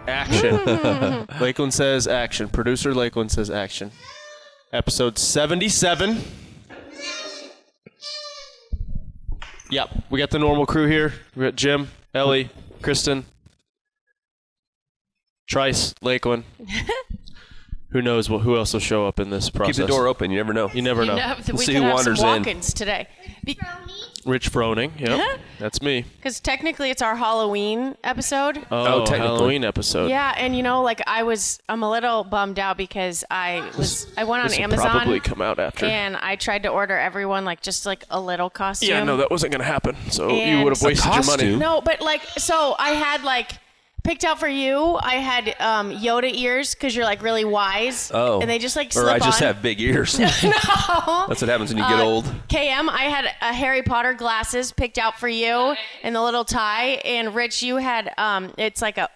Action. Lakelyn says action. Producer Lakelyn says action. Episode 77. Yep, we got the normal crew here. We got Jim, Elly, Kristin, Trice, Lakelyn. Who knows who else will show up in this process? Keep the door open. You never know. You never know. We see could who have wanders some in. walk-ins today. Rich Froning. Yep, that's me. Because technically it's our Halloween episode. Oh, technically. Halloween episode. Yeah, and I'm a little bummed out because I went on This will Amazon. probably come out after. And I tried to order everyone just a little costume. Yeah, no, that wasn't going to happen. So you And- would have wasted your money. costume? No, but so I had picked out for you. I had Yoda ears because you're really wise. Oh. And they just slip Or I just on. have big ears. No. That's what happens when you get old. KM, I had a Harry Potter glasses picked out for you and the little tie. And Rich, you had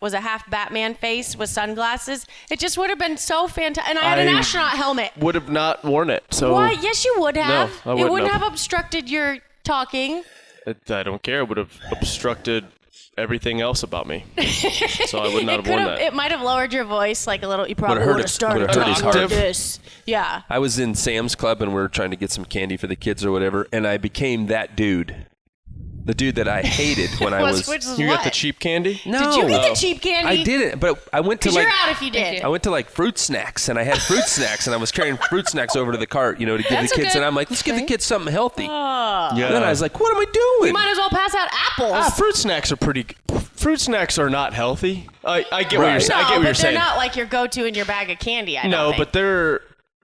was a half Batman face with sunglasses. It just would have been so fantastic. And I had an I astronaut helmet. Would have not worn it. So Why? Yes, you would have. I It wouldn't wouldn't have. have obstructed your talking. I don't care. It would have obstructed everything else about me. So I would not have worn that. It might have lowered your voice a little. You probably hurt would have his- started would have hurt his talking heart. like this. Yeah. I was in Sam's Club and we were trying to get some candy for the kids or whatever, and I became that dude. The dude that I hated when I was... Which is You what? got the cheap candy? No. Did you get the cheap candy? I didn't, but I went to Because you're out if you did. I went to fruit snacks, and I had fruit snacks, and I was carrying fruit snacks over to the cart, to give That's the a kids, good and I'm like, let's give the thing. kids something healthy. Yeah. And then I was like, what am I doing? You might as well pass out apples. Fruit snacks are Fruit snacks are not healthy. I get what Right. you're saying. I get what but you're saying. they're not your go-to in your bag of candy. I don't No, think. but they're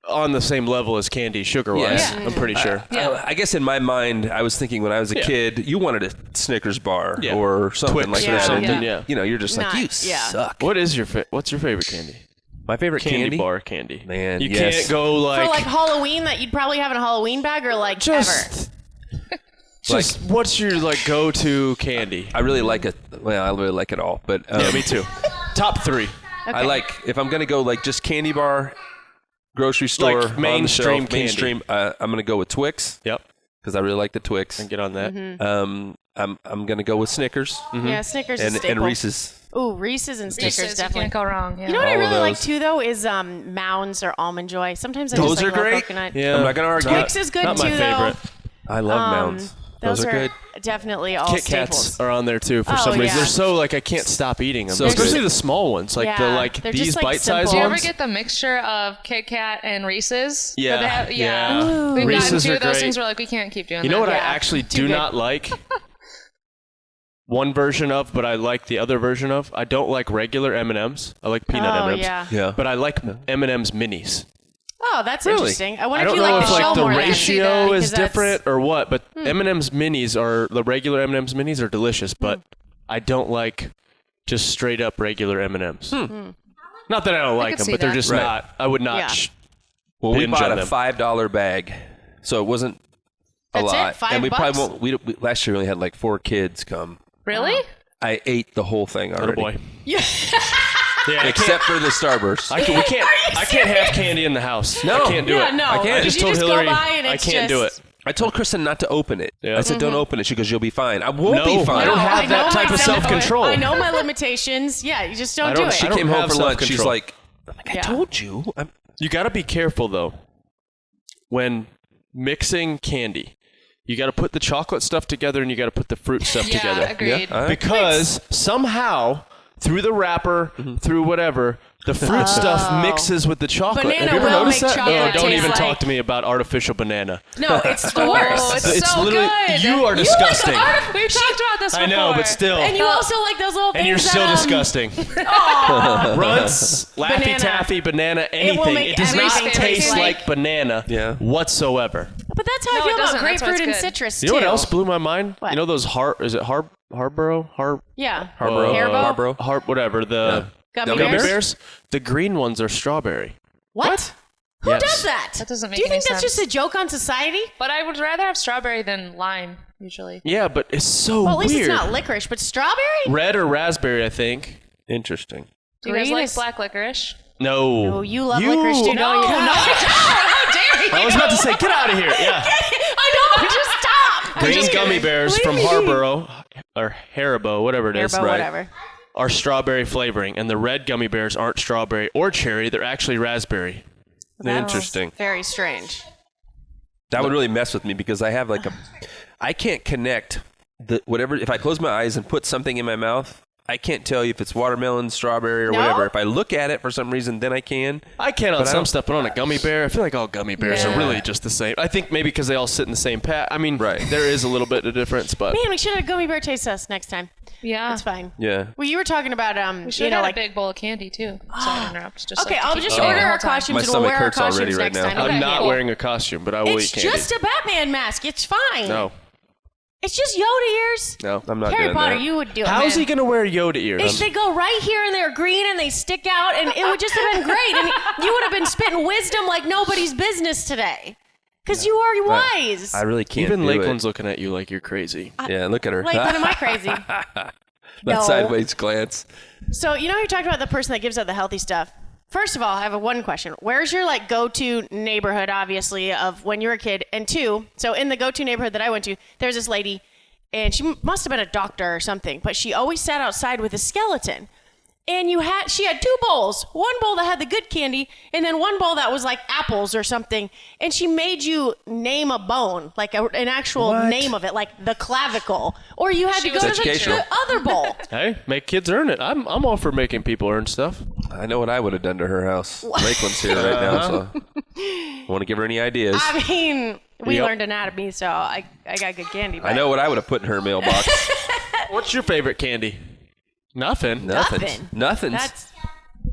on the same level as candy, sugar-wise. Yeah. I'm pretty sure. I guess in my mind, I was thinking when I was a kid, you wanted a Snickers bar Yeah. or something Twix like or that. something, And, yeah. You're just like, Not- you yeah. suck. What's your favorite candy? My favorite Candy bar candy. Man, you yes. can't go for Halloween that you'd probably have in a Halloween bag or ever. Just what's your go-to candy? I really like it. Well, I really like it all, but Yeah, me too. Top 3. I like if I'm gonna go just candy bar, grocery store, Like mainstream on the shelf, candy. mainstream. I'm gonna go with Twix. Yep. Because I really like the Twix. And get on that. I'm gonna go with Snickers Yeah, Snickers is and staple. Reese's. Ooh, Reese's and Snickers Reese's, you definitely. can't go wrong. Yeah. You know what I All of really like those. too though is Mounds or Almond Joy. Sometimes I Those just like are a little great. coconut. Yeah. I'm not gonna argue. Twix is good Not my too favorite. though. I love Mounds. Those are good. Definitely all Kit staples. Kats are on there too for Oh, some reason. yeah. They're so I can't stop eating them. So Especially good. the small ones, Yeah, they're these just, bite-sized Do you ever ones. get the mixture of Kit Kat and Reese's? Yeah, Or they have- yeah. yeah. We've Reese's gotten two are of those great. things where we can't keep doing You know that. what I Yeah. actually Too do good. not like? One version of, but I like the other version of. I don't like regular M&Ms. I like peanut Oh, M&Ms. yeah. Yeah. But I like M&Ms minis. Oh, that's Really? interesting. I wonder I don't if you know like if the show the more than- ratio is because that's- different or what, but M&Ms minis the regular M&Ms minis are delicious, but I don't like just straight up regular M&Ms. Not that I don't like could them, see but they're that. just Right. not. I would not. Yeah. Well, we binge bought on a them. $5 bag, so it wasn't a That's it? lot. $5? And we probably won't. We last year we only had 4 kids come. Really? I ate the whole thing Oh already. boy. Yeah, I Except for the Starburst. we can't. I can't have candy in the house. No. I can't do Yeah, it. no. I can't. I just You told just go Hillary by and I it's can't do just- it. I told Kristin not to open it. Yeah. I said, don't open it. She goes, you'll be fine. I won't No, be fine. I don't have I know that type of myself. self-control. I know my limitations. Yeah, you just don't do it. She I don't came home have for lunch. She's self-control. like, I Yeah. told you. You got to be careful though when mixing candy. You got to put the chocolate stuff together and you got to put the fruit stuff Yeah, together. agreed. All right. Because somehow through the wrapper, through whatever, the fruit stuff mixes with the chocolate. Banana Have you ever will noticed make that? chocolate don't taste even like- talk to me about artificial banana. No, it's the worst. Oh, it's so literally good. you are disgusting. We've talked about this before. I know, but still. And you also like those little things And you're still that, disgusting. Runts, Laffy Banana. Taffy, banana, will anything. make It does not everything taste taste like banana whatsoever. But that's how No, I it feel about doesn't. That's why grapefruit and it's good. citrus You know what too. else blew my mind? What? You know those Harborough? Yeah. Harborough. Haribo? Whatever. The Gummy gummy bears? bears? The green ones are strawberry. What? Who Yes. does that? That doesn't make Do you any think that's sense. just a joke on society? But I would rather have strawberry than lime, usually. Yeah, but it's so Well, at least weird. it's not licorice, but strawberry? Red or raspberry, I think. Interesting. Do you guys Green like is- black licorice? No. Oh, you love licorice too, don't you? God. No, how dare you? I was about to say, get out of here. Yeah. I know, just stop. Green Please. gummy bears from Please. Harborough or Haribo, whatever it is. Haribo, Right. whatever. are strawberry flavoring, and the red gummy bears aren't strawberry or cherry. They're actually raspberry. Interesting. Very strange. That would really mess with me because I have I can't connect if I close my eyes and put something in my mouth, I can't tell you if it's watermelon, strawberry, or whatever. If I look at it for some reason, then I can. I can on some stuff, but on a gummy bear, I feel like all gummy bears are really just the same. I think maybe because they all sit in the same pat. I mean, there is a little bit of difference, but Man, we should have a gummy bear taste test next time. Yeah. That's fine. Yeah. Well, you were talking about We should have a big bowl of candy too. Sorry to interrupt. Just okay, to I'll keep just going order the our whole time. costumes My and we'll wear stomach our hurts already costumes right next now. time. I'm Okay, not cool. wearing a costume, but I will It's eat candy. just a Batman mask. It's fine. No. It's just Yoda ears. No. I'm not Harry doing Potter, that. you would do it. How is man. he going to wear Yoda ears? They go right here and they're green and they stick out and it would just have been great. And you would have been spitting wisdom like nobody's business today. Because you are wise. I really can't Even do Lakelyn's it. looking at you like you're crazy. Yeah, look at her. Like, when am I crazy? That No. sideways glance. So, you talked about the person that gives out the healthy stuff. First of all, I have one question. Where's your go-to neighborhood, obviously, of when you were a kid? And two, so in the go-to neighborhood that I went to, there's this lady, and she must have been a doctor or something, but she always sat outside with a skeleton. And she had two bowls, one bowl that had the good candy, and then one bowl that was like apples or something. And she made you name a bone, like an actual name of it, like the clavicle. Or you had to go to educational. the other bowl. Hey, make kids earn it. I'm all for making people earn stuff. I know what I would have done to her house. Lakelyn's here right now, so I want to give her any ideas. I mean, we Yep. learned anatomy, so I got good candy. But I know what I would have put in her mailbox. What's your favorite candy? Nothing. Nothing. Nothing. That's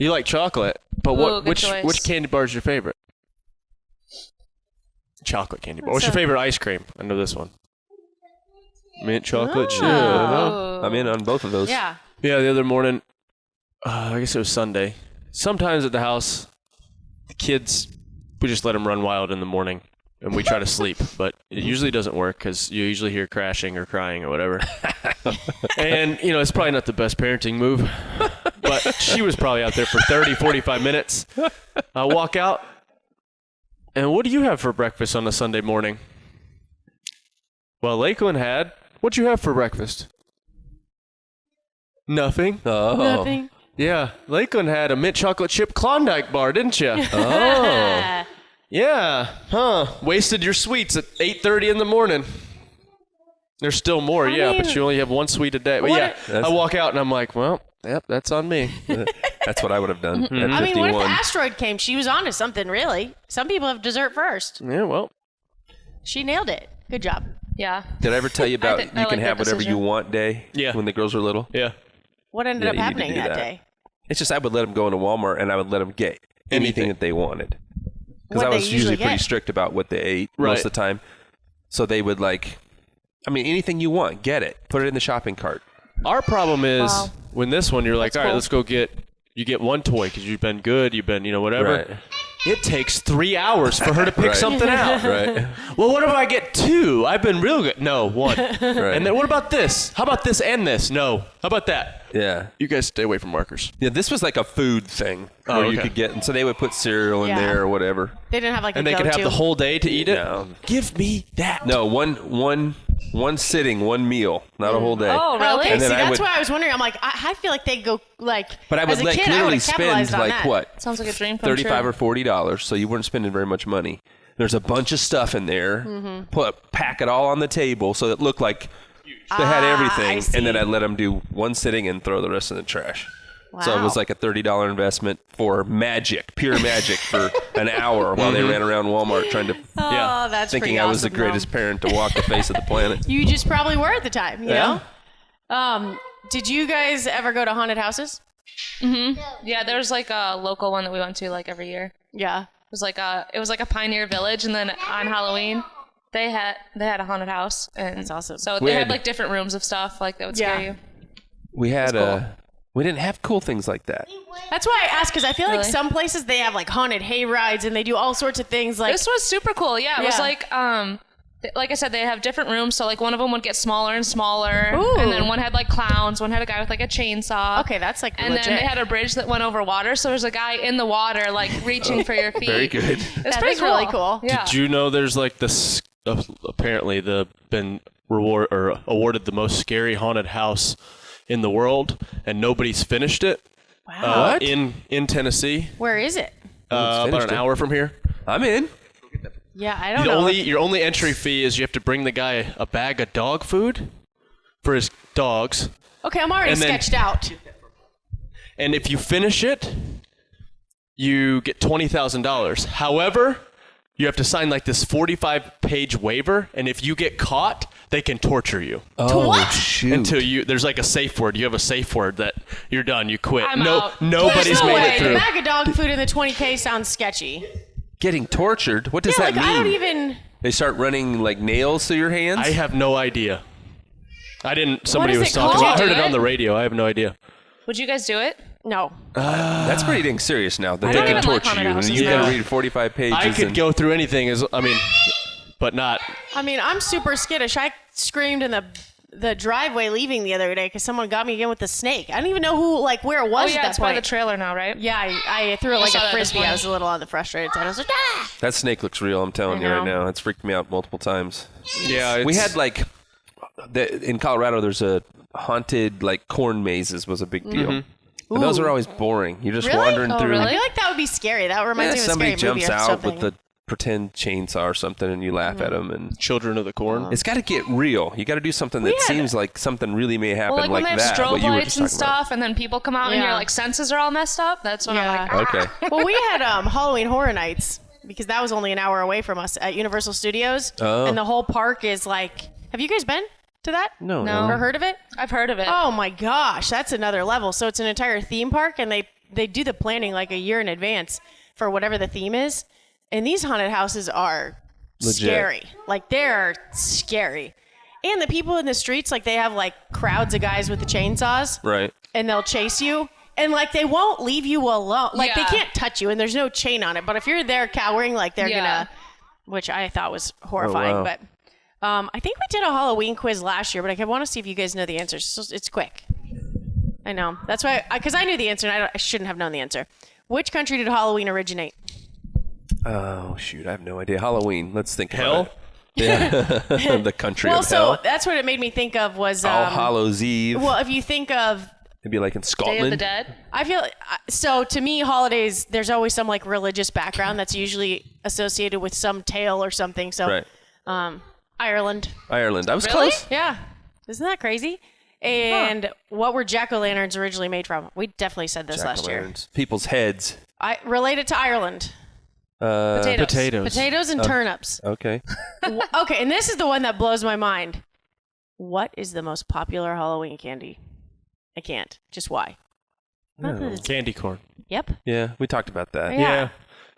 You like chocolate, but Ooh, good which choice. candy bar is your favorite? Chocolate candy bar. What's your favorite ice cream? I know this one. Mint chocolate chip. I'm in on both of those. yeah. Yeah, the other morning, I guess it was Sunday. Sometimes at the house, the kids, we just let them run wild in the morning, and we try to sleep. But it usually doesn't work because you usually hear crashing or crying or whatever. And, it's probably not the best parenting move. But she was probably out there for 30, 45 minutes. I walk out, and what do you have for breakfast on a Sunday morning? Well, Lakelyn had, what'd you have for breakfast? Nothing. Oh. Nothing. Yeah, Lakelyn had a mint chocolate chip Klondike bar, didn't you? Oh. Yeah, huh? Wasted your sweets at 8:30 in the morning. There's still more, mean, but you only have one sweet a day. But what I walk out and I'm like, well, yep, that's on me. That's what I would have done at 51. I mean, what if the asteroid came? She was onto something, really. Some people have dessert first. Yeah, well, She nailed it. Good job. Yeah. Did I ever tell you about I you like can that have whatever decision. you want day? Yeah. When the girls were little? yeah. What ended Yeah, up you need to happening do that that. day? It's just I would let them go into Walmart and I would let them get anything that they wanted. Because What'd I they was usually usually pretty get? strict about what they ate Right. most of the time. So they would anything you want, get it. Put it in the shopping cart. Our problem is Wow. when this one, you're like, That's all right, cool. let's go you get one toy because you've been good, you've been, whatever. Right. It takes 3 hours for her to pick Right. something out. Right. Well, what if I get two? I've been real good. No, one. Right. And then what about this? How about this and this? No. How about that? Yeah. You guys stay away from markers. Yeah, this was like a food thing Oh, where you okay. could get, and so they would put cereal in Yeah. there or whatever. They didn't have And a they could have go-to. the whole day to eat it? No. Give me that. No, one sitting, one meal, not a whole day. Oh, really? Okay, And see, then I that's would- why I was wondering. I'm like, I feel like they'd go But I as would a kid, I literally would've spend capitalized on like that. what? Sounds like a dream come $35 true. or $40, so you weren't spending very much money. There's a bunch of stuff in there. Mm-hmm. Pack it all on the table so it looked like they had I everything, see. and then I'd let them do one sitting and throw the rest in the trash. So it Wow. was like a $30 investment for pure magic for an hour while they ran around Walmart trying to, Oh, that's thinking pretty I was the awesome, greatest though. parent to walk the face of the planet. You just probably were at the time, you Yeah. know? Did you guys ever go to haunted houses? Yeah, there was like a local one that we went to like every year. Yeah. It was like a pioneer village, and then on Halloween they had a haunted house, and That's awesome. So We they had had- like different rooms of stuff like that would scare Yeah. you. We had cool. we didn't have cool things like that. That's why I asked, because I feel like Really? some places they have like haunted hay rides and they do all sorts of things like. This was super cool. Yeah, it was Yeah. like I said, they have different rooms. So like one of them would get smaller and smaller, Ooh. and then one had like clowns. One had a guy with like a chainsaw. Okay, that's like And legit. then they had a bridge that went over water, so there's a guy in the water like reaching for your feet. Very good. It's That pretty is really cool. Yeah. Did you know there's like this, apparently been awarded the most scary haunted house in the world, and nobody's finished it. Wow. In Tennessee, Where is it? about finished an it. hour from here. I'm in. Yeah, I don't know. Your only entry fee is you have to bring the guy a bag of dog food for his dogs, Okay, I'm already and then- sketched out. and if you finish it, you get $20,000. However, you have to sign like this 45-page waiver, and if you get caught, they can torture you Oh, what? shoot. until there's like a safe word. You have a safe word that you're done. You quit. I'm out. Nobody's There's no made way. it The through. bag of dog food and the 20K sounds sketchy. Getting tortured? What does Yeah, that like mean? I don't even. They start running like nails through your hands? I have no idea. I didn't. Somebody is was it talking. called? I heard Did you it do on the it? radio. I have no idea. Would you guys do it? No. That's pretty dang serious now that I they don't can even like torture haunted you. And houses you got now. to read 45 pages. I could and- go through anything. But not. I mean, I'm super skittish. I screamed in the driveway leaving the other day because someone got me again with the snake. I don't even know where it was Oh yeah, at that it's by point. the trailer now, right? Yeah, I threw it like saw a that this frisbee. I morning. was a little on the frustrated side. I was like, ah! That snake looks real, I'm telling you I right know. now. It's freaked me out multiple times. Yeah. We had like, in Colorado, there's a haunted like corn mazes was a big deal. And those Ooh. are always boring. You're just Really? wandering Oh, through. really? I feel like that would be scary. That reminds me of a somebody scary movie jumps or out something. with the pretend chainsaw or something, and you laugh at them. And Children of the Corn. it's got to get real. You got to do something that had- seems like something really may happen, Well, like when they have that. strobe what you were lights just and talking about. stuff, and then people come out and Yeah. your like senses are all messed up. That's when I'm like, Yeah. Okay. Well, we had Halloween Horror Nights because that was only an hour away from us at Universal Studios, Oh. and the whole park is like. Have you guys been to that? No. No. Or heard of it? I've heard of it. Oh my gosh, that's another level. So it's an entire theme park, and they do the planning like a year in advance for whatever the theme is. And these haunted houses are Legit. scary. Like they're scary. And the people in the streets, like they have like crowds of guys with the chainsaws, Right. and they'll chase you. And like they won't leave you alone. Like Yeah. they can't touch you, and there's no chain on it. But if you're there cowering, like they're Yeah. gonna, which I thought was horrifying. wow. But I think we did a Halloween quiz last year, but I want to see if you guys know the answers. So it's quick. I know. That's why, because I knew the answer, and I shouldn't have known the answer. Which country did Halloween originate? Oh shoot, I have no idea. Halloween. Let's think Hell? about it. Yeah. The country Well, of so hell. that's what it made me think of was. All Hallows Eve. Well, if you think of, Maybe like in Day Scotland. of the Dead. I feel so. To me, holidays. There's always some like religious background that's usually associated with some tale or something. So, Right. Ireland. Ireland. I was Really? close. Yeah, isn't that crazy? And what were jack-o'-lanterns originally made from? We definitely said this last year. Jack-o'-lanterns. People's heads. I related to Ireland. Potatoes. Potatoes and turnips. Okay. Okay, and this is the one that blows my mind. What is the most popular Halloween candy? I can't. Just why? Not that it's- Candy corn. Yep. Yeah, we talked about that. Yeah.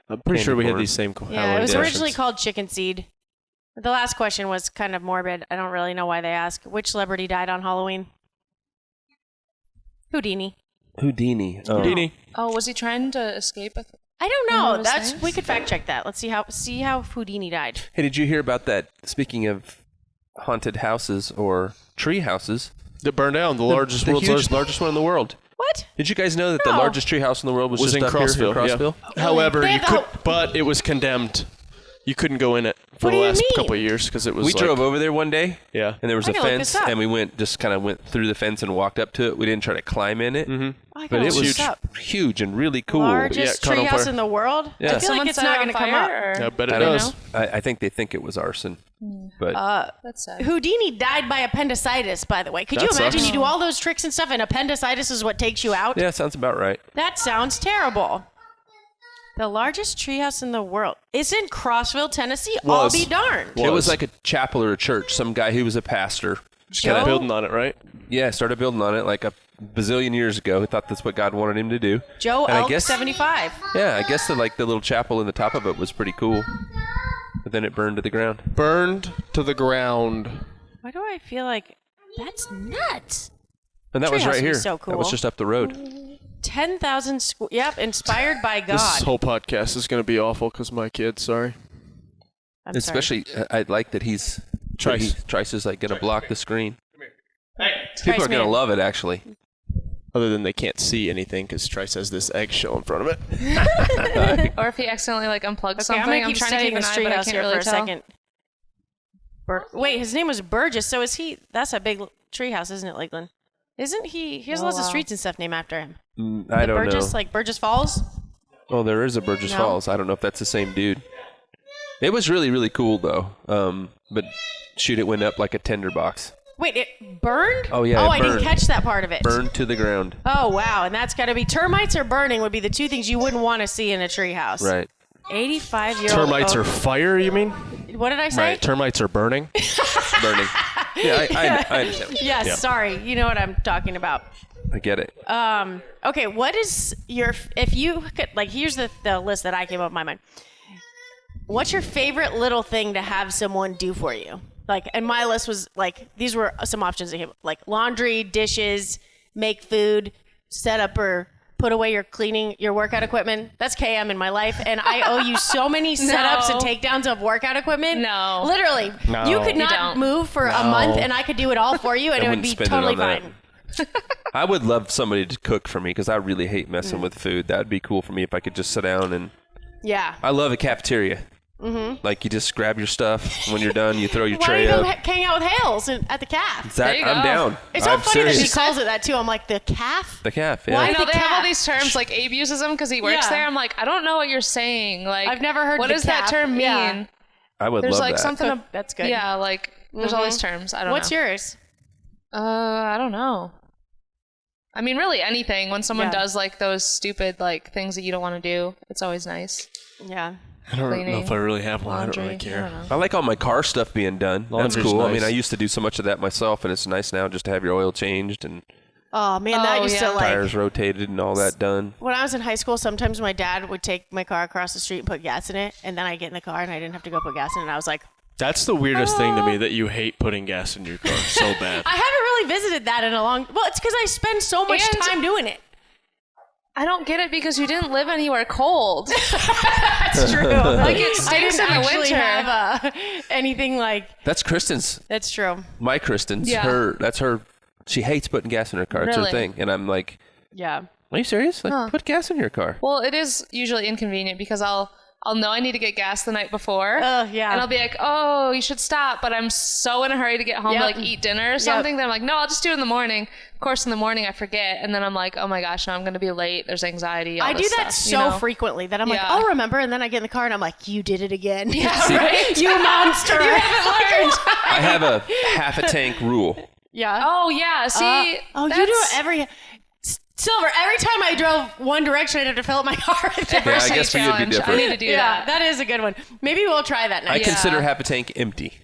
I'm pretty Candy sure we had corn. these same Yeah, Halloween it was traditions. originally called chicken seed. The last question was kind of morbid. I don't really know why they ask. Which celebrity died on Halloween? Houdini. Houdini. Oh. Houdini. Oh, was he trying to escape? I don't What know. was That's that? we could fact check that. Let's see how Houdini died. Hey, did you hear about that? Speaking of haunted houses or tree houses, That burned down. The largest, the world's huge, largest. largest one in the world. What? Did you guys know that the No. largest tree house in the world was Was just in up Crossville. here in Crossville? Yeah. However, They you have could, the- but it was condemned. You couldn't go in it for What the do you last mean? couple of years because it was. We like, drove over there one day, Yeah. and there was I a gotta look fence, this up. and we went through the fence and walked up to it. We didn't try to climb in it, I but gotta it look was this up. huge and really cool. Largest Yeah, caught on treehouse fire. in the world. Yeah. I feel Someone like it's set not it going on to come fire, up. or- I bet it I don't does. know. I think they think it was arson, but That's sad. Houdini died by appendicitis, by the way. Could you That imagine sucks. you do all those tricks and stuff, and appendicitis is what takes you out? yeah, sounds about right. That sounds terrible. The largest treehouse in the world. It's in Crossville, Tennessee. I'll Was. be darned. Was. It was like a chapel or a church. Some guy who was a pastor, Joe? Building on it, right? started building on it like a bazillion years ago. He thought that's what God wanted him to do. Joe And I Elk, guess- 75. Yeah, I guess the little chapel in the top of it was pretty cool, but then it burned to the ground. Burned to the ground. Why do I feel like that's nuts? And that was Treehouse right would be here. so That was cool. just up the road. 10,000 square. Yep, inspired by God. This whole podcast is going to be awful because my kid. Sorry. I'm sorry. Especially, I like that he's Trice. Trice is like gonna block the screen. Trice People are gonna man. love it. Actually, Other than they can't see anything because Trice has this eggshell in front of it. Or if he accidentally like unplugs Okay, something, I'm going to I'm keep trying to studying keep this an eye, but I treehouse can't here really for a tell. second. Wait, his name was Burgess, so is he? That's a big treehouse, isn't it, Lakelyn? Isn't he? He has lots of streets and stuff named after him. I don't Burgess, know. like Burgess Falls. Oh, there is a Burgess No. Falls. I don't know if that's the same dude. It was really, really cool though. But shoot, it went up like a tender box. Wait, it burned? Oh, yeah, Oh, it I didn't burned. catch that part of it. Burned to the ground. Oh wow, and that's got to be termites or burning would be the two things you wouldn't want to see in a treehouse. Right. 85-year-old. Termites are fire, you mean? What did I say? Right. Termites are burning. Burning. Yeah, I understand. Yes, Yeah. sorry. You know what I'm talking about. I get it. Okay, what is your, if you could, like, here's the list that I came up in my mind. What's your favorite little thing to have someone do for you? Like, and my list was like, these were some options that came up, like laundry, dishes, make food, set up or put away your workout equipment. That's KM in my life, and I owe you so many setups and takedowns of workout equipment. No. Literally. No. You could You not don't. move for a month, and I could do it all for you, and it would wouldn't be spend it totally on that. fine. I would love somebody to cook for me because I really hate messing with food. That would be cool for me if I could just sit down and. Yeah. I love a cafeteria. Mm-hmm. Like you just grab your stuff when you're done. You throw your Why tray don't you up. hang out with Hales at the calf? That, There you I'm go. down. It's so I'm funny that serious. she calls it that too. I'm like, the calf? The calf. Yeah. Why I know the they have all calf? these terms, like Abe uses them because he works Yeah. there. I'm like, I don't know what you're saying. Like, I've never heard What the does calf. that term mean? Yeah. I would There's love like that. something. That's good. Yeah, like there's all these terms. I don't What's know. yours? I don't know. I mean, really anything. When someone Yeah. does like those stupid like things that you don't want to do, it's always nice. Yeah. I don't know Cleaning, if I really have one. Laundry. I don't really care. know. I like all my car stuff being done. That's Laundry's cool. I nice. mean, I used to do so much of that myself, and it's nice now just to have your oil changed and Oh man, that Oh, used yeah. to like. tires rotated and all that done. When I was in high school, sometimes my dad would take my car across the street and put gas in it, and then I get in the car and I didn't have to go put gas in it. And I was like, That's the weirdest thing to me, that you hate putting gas in your car so bad. I haven't really visited that in a long. Well, it's because I spend so much And- time doing it. I don't get it because you didn't live anywhere cold. That's true. Like it I stinks didn't in the actually winter. have anything like. That's Kristin's. That's true. My Kristin's. Yeah. That's her. She hates putting gas in her car. It's her Really? thing. And I'm like, Yeah. are you serious? Like, put gas in your car. Well, it is usually inconvenient because I'll know I need to get gas the night before. Yeah. And I'll be like, oh, you should stop. But I'm so in a hurry to get home Yep. to like eat dinner or something that I'm like, no, I'll just do it in the morning. Of course, in the morning I forget. And then I'm like, oh my gosh, now I'm going to be late. There's anxiety. all I do this that stuff, so you know? frequently that I'm like, Yeah. I'll remember, and then I get in the car and I'm like, you did it again. Yeah, right? You monster. You haven't learned. I have a half a tank rule. Yeah. Oh, yeah. See, You do that's- it every. Silver, every time I drove one direction, I'd have to fill up my car. Yeah, I guess for you it'd be challenge. I different. need to do Yeah, that. that is a good one. Maybe we'll try that I next. consider half a tank empty.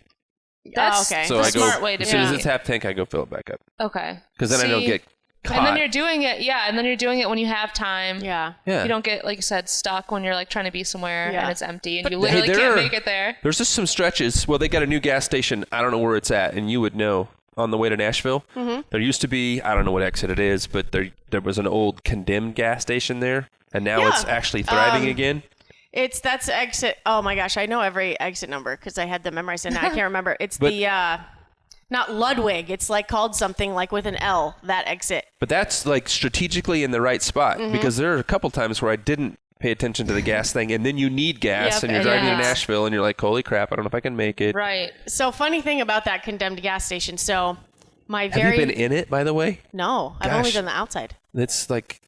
That's okay. So the I go, smart way to as soon do as it. it's half tank, I go fill it back up. Okay. Because then I don't See? get caught. And then you're doing it, and then you're doing it when you have time. Yeah. yeah. You don't get, like you said, stuck when you're like trying to be somewhere Yeah. and it's empty and you Hey, literally there can't are- make it there. There's just some stretches. Well, they got a new gas station. I don't know where it's at, and you would know. On the way to Nashville, there used to be, I don't know what exit it is, but there was an old condemned gas station there, and now Yeah. it's actually thriving again. That's exit. Oh my gosh, I know every exit number because I had them memorized, and now I can't remember. It's But- the not Ludwig. It's like called something like with an L. That exit. But that's like strategically in the right spot because there are a couple times where I didn't pay attention to the gas thing, and then you need gas, Yep, and you're and driving yeah. to Nashville, and you're like, holy crap, I don't know if I can make it. Right. So funny thing about that condemned gas station. So my Have very you been in it, by the way? no, I've only Gosh. done the outside. It's like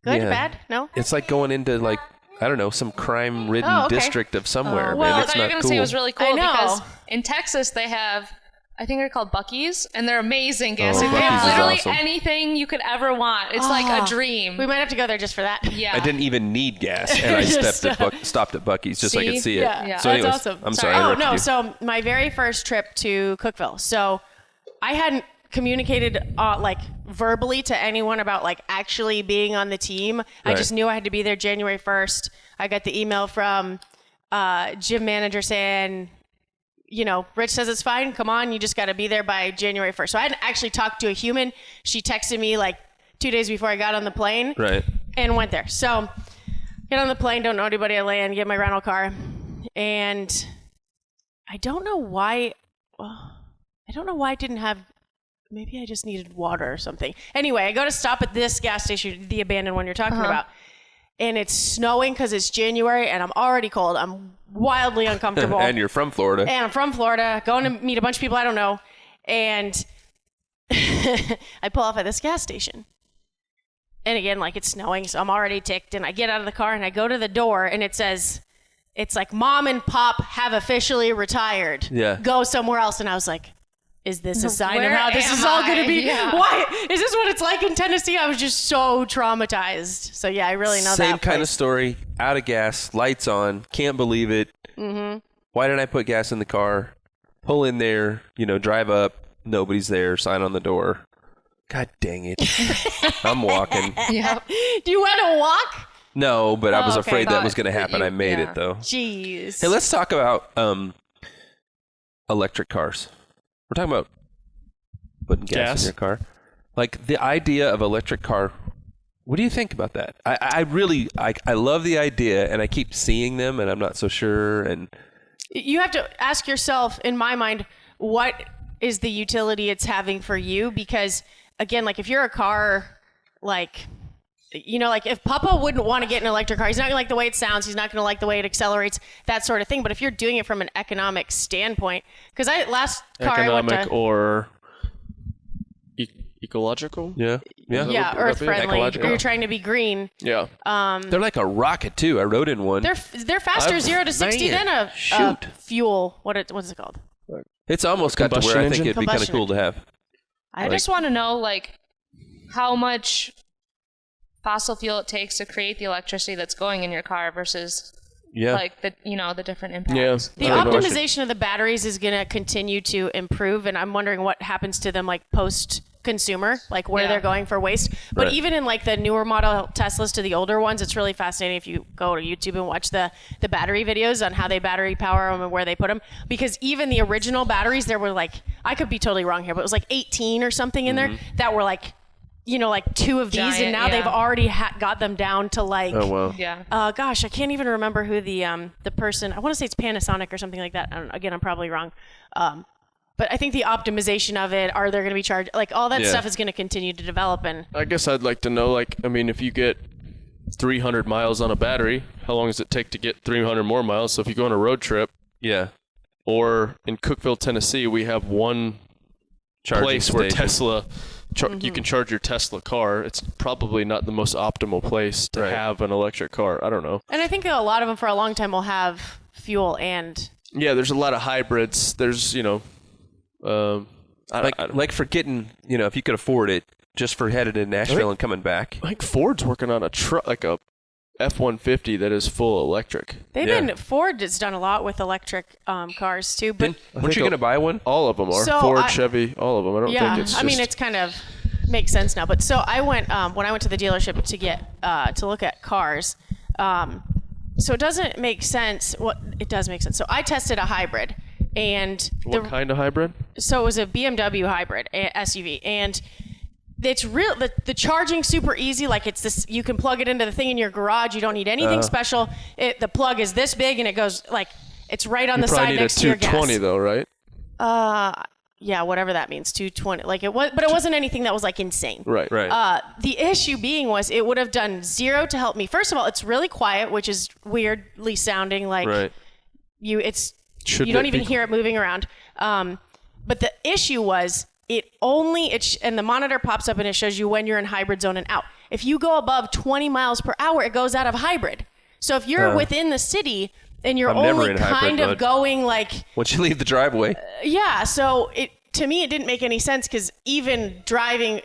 Good, yeah. bad, no. It's like going into like I don't know some crime-ridden Oh, okay. district of somewhere. well, man, I it's thought you were not going to cool. say it was really I cool know. because in Texas they have, I think they're called Buc-ee's, and they're amazing gas Oh, stations. They have Buc-ee's is literally awesome. anything you could ever want. It's like a dream. We might have to go there just for that. yeah. I didn't even need gas, and I Just, stopped at Buc-ee's just so I could See? see it. Yeah, Yeah. So that's anyways, awesome. I'm Sorry. sorry. I Oh interrupted no! you. So my very first trip to Cookeville. So I hadn't communicated like verbally to anyone about like actually being on the team. I Right. just knew I had to be there January 1st. I got the email from gym manager saying, you know, Rich says it's fine. Come on, you just got to be there by January 1st. So I hadn't actually talked to a human. She texted me like 2 days before I got on the plane. Right. And went there. So get on the plane, don't know anybody. I land, get my rental car, and I don't know why. I didn't have. Maybe I just needed water or something. Anyway, I go to stop at this gas station, the abandoned one you're talking about, and it's snowing because it's January, and I'm already cold. I'm wildly uncomfortable. And you're from Florida. And I'm from Florida, going to meet a bunch of people I don't know. And I pull off at this gas station. And again, like it's snowing, so I'm already ticked. And I get out of the car and I go to the door and it says, it's like mom and pop have officially retired. Yeah. Go somewhere else. And I was like, is this a sign of Where how this is am all going to I? be? Yeah. Why? Is this what it's like in Tennessee? I was just so traumatized. So yeah, I really know that Same kind of place. story. Out of gas, lights on, can't believe it. Mm-hmm. Why didn't I put gas in the car? Pull in there, drive up, nobody's there, sign on the door. God dang it. I'm walking. Yep. Do you want to walk? No, but I was okay, afraid that but was going to happen. I made yeah. it, though. Jeez. Hey, let's talk about electric cars. We're talking about putting gas in your car. Like, the idea of electric car, what do you think about that? I really love the idea, and I keep seeing them, and I'm not so sure. And You have to ask yourself, in my mind, what is the utility it's having for you? Because, again, like if you're a car, like if Papa wouldn't want to get an electric car, he's not going to like the way it sounds. He's not going to like the way it accelerates, that sort of thing. But if you're doing it from an economic standpoint, because last car I went Economic to... or ecological? yeah. Yeah, Would that earth be friendly. ecological? You're trying to be green. Yeah. They're like a rocket, too. I rode in one. They're faster 0 to 60 man, than a shoot. fuel. What's it called? It's almost got to Combustion where I engine? think it'd be kind of Combustion cool to have. I just want to know, like, how much fossil fuel it takes to create the electricity that's going in your car versus, like, the different impacts. Yeah. The I don't know. optimization of the batteries is going to continue to improve, and I'm wondering what happens to them, like, post-consumer, like where they're going for waste. But Right. even in, like, the newer model Teslas to the older ones, it's really fascinating if you go to YouTube and watch the battery videos on how they battery power them and where they put them. Because even the original batteries, there were, like, I could be totally wrong here, but it was, like, 18 or something in there that were, like, like 2 of these, and Giant, now they've already got them down to, like... Oh, wow. Yeah. Gosh, I can't even remember who the person. I want to say it's Panasonic or something like that. Again, I'm probably wrong. But I think the optimization of it, are there going to be charged? Like all that stuff is going to continue to develop. And I guess I'd like to know, if you get 300 miles on a battery, how long does it take to get 300 more miles? So if you go on a road trip, or in Cookeville, Tennessee, we have one Charging place where station. Tesla, you can charge your Tesla car. It's probably not the most optimal place to have an electric car. I don't know. I think a lot of them for a long time will have fuel and... Yeah, there's a lot of hybrids. There's, like for getting, if you could afford it, just for headed to Nashville and coming back. I think Ford's working on a truck, like a F-150 that is full electric. Ford has done a lot with electric cars too. But Weren't you going to buy one? All of them are. So Ford, Chevy, all of them. I don't think it's just... it's kind of makes sense now. But so I went, when I went to the dealership to get, to look at cars, so it doesn't make sense. Well, it does make sense. So I tested a hybrid. And what kind of hybrid? So it was a BMW hybrid SUV, and it's real. The charging super easy. Like it's this, you can plug it into the thing in your garage. You don't need anything special. The plug is this big, and it goes like it's right on the side next to your gas. You probably need a 220 though, right? Yeah, whatever that means, 220. Like it was, but it wasn't anything that was like insane. Right. The issue being was it would have done 0 to help me. First of all, it's really quiet, which is weirdly sounding like you don't even hear it moving around. But the issue was and the monitor pops up and it shows you when you're in hybrid zone and out. If you go above 20 miles per hour, it goes out of hybrid. So if you're within the city and you're only kind of going like... Once you leave the driveway. So to me, it didn't make any sense because even driving...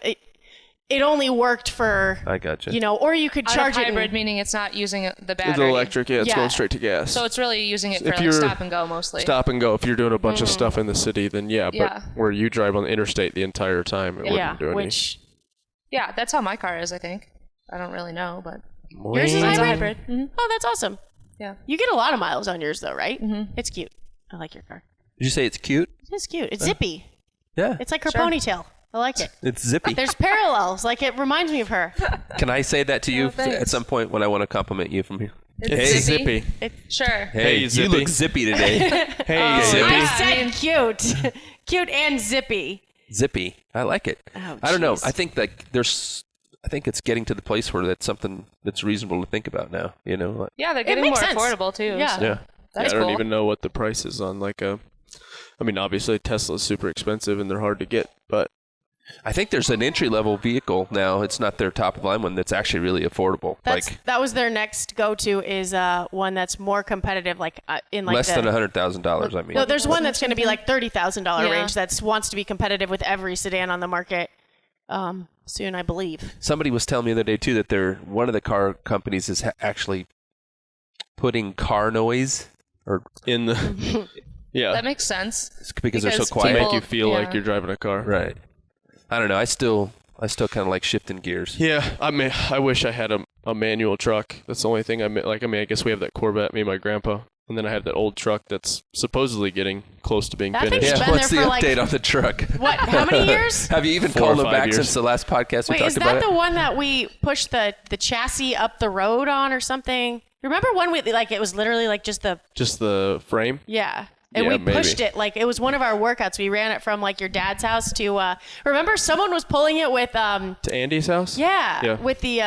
It only worked for... I gotcha. Or you could charge it... hybrid, meaning it's not using the battery. It's electric, it's going straight to gas. So it's really using it for If like you're stop and go mostly. Stop and go. If you're doing a bunch of stuff in the city, then but where you drive on the interstate the entire time, it wouldn't do any. Yeah, that's how my car is, I think. I don't really know, but... Yours is Mine's a hybrid? hybrid. Mm-hmm. Oh, that's awesome. Yeah. You get a lot of miles on yours, though, right? Mm-hmm. It's cute. I like your car. Did you say it's cute? It's cute. It's zippy. Yeah. It's like her ponytail. I like it. It's zippy. There's parallels. Like, it reminds me of her. Can I say that to you thanks. at some point when I want to compliment you from here? It's Zippy. Sure. Hey, Hey, you Zippy. look zippy today. Hey, Zippy. I said cute. Cute and zippy. Zippy. I like it. Oh, I don't know. jeez. I think I think it's getting to the place where that's something that's reasonable to think about now. Yeah, they're getting makes more sense. affordable too. Yeah. Yeah. That's I don't cool. even know what the price is on obviously Tesla's super expensive and they're hard to get, but I think there's an entry-level vehicle now. It's not their top-of-line one that's actually really affordable. That was their next go-to is one that's more competitive, in less than $100,000. I mean, no, there's one that's going to be like $30,000 range that wants to be competitive with every sedan on the market soon, I believe. Somebody was telling me the other day too that one of the car companies is actually putting car noise or in the yeah. That makes sense because they're so quiet. To make you feel like you're driving a car. Right. I don't know. I still kind of like shifting gears. Yeah, I wish I had a manual truck. That's the only thing I guess we have that Corvette, me and my grandpa, and then I had that old truck that's supposedly getting close to being finished. Thing's been What's the there for update on the truck? What? How many years? Have you even 4 called or them 5 back years. since the last podcast we Wait, talked is about that it? the one that we pushed the chassis up the road on or something? Remember when it was literally just the frame? Yeah. And we pushed it it was one of our workouts. We ran it from your dad's house to remember someone was pulling it with to Andy's house? Yeah. With the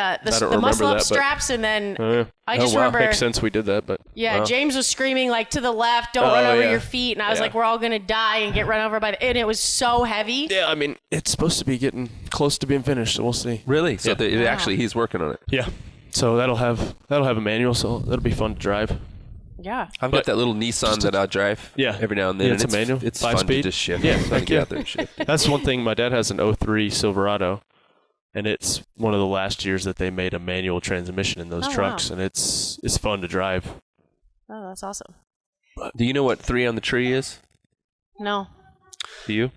muscle up straps and then I just remember makes sense we did that, but James was screaming to the left, don't run over your feet, and I was like, we're all gonna die and get run over and it was so heavy. Yeah, I mean it's supposed to be getting close to being finished, so we'll see. Really? So actually he's working on it. Yeah. So that'll have a manual, so that'll be fun to drive. Yeah. I've got that little Nissan that I drive every now and then. Yeah, it's a manual. It's 5 fun speed. to just shift. Yeah, Fun to get out there and shift. That's one thing. My dad has an 03 Silverado, and it's one of the last years that they made a manual transmission in those trucks, and it's fun to drive. Oh, that's awesome. Do you know what 3 on the tree is? No. Do you?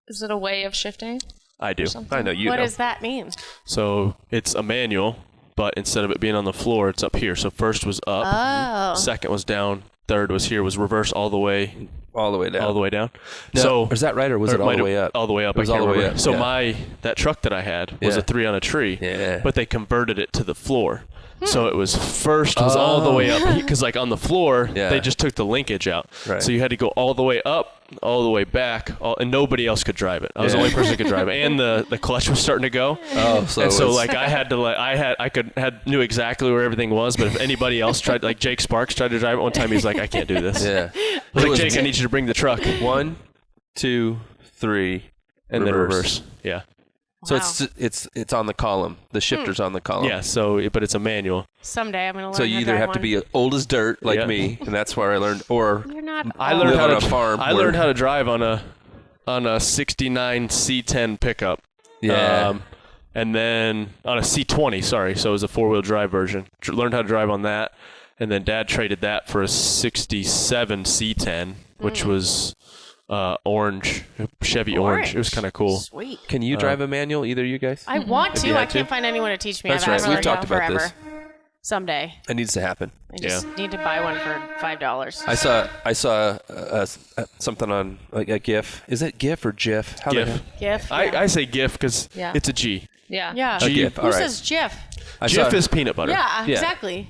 Is it a way of shifting? I do. I know you What know. does that mean? So it's a manual, but instead of it being on the floor, it's up here. So first was up, second was down, third was here, was reverse all the way down. No, So is that right, or was it all the way up? All the way up. It was all the way up. So yeah. that truck that I had was a 3 on a tree, but they converted it to the floor. So it was all the way up because on the floor they just took the linkage out. Right. So you had to go all the way up, all the way back, and nobody else could drive it. I was the only person who could drive it, and the clutch was starting to go. I knew exactly where everything was. But if anybody else tried, Jake Sparks tried to drive it one time, he's like, I can't do this. Yeah. I was like, Jake, I need you to bring the truck. 1, 2, 3, and then reverse. Yeah. So it's on the column. The shifter's on the column. Yeah. So, but it's a manual. Someday I'm gonna learn. So you either have to be old as dirt like me, and that's where I learned, or You're not. I learned how to farm. I learned how to drive on a 69 C10 pickup. Yeah. And then on a C20, sorry. So it was a 4-wheel drive version. Learned how to drive on that, and then Dad traded that for a 67 C10, which was orange, Chevy orange. It was kind of cool. Sweet. Can you drive a manual, either of you guys? I want to. I can't find anyone to teach me. That's I've right. We've talked about forever. this. Someday. It needs to happen. I just need to buy one for $5. I saw something on a GIF. Is it GIF or GIF? GIF. GIF. I say GIF because it's a G. Yeah. Yeah. A GIF. Who says GIF? GIF is peanut butter. Yeah, exactly.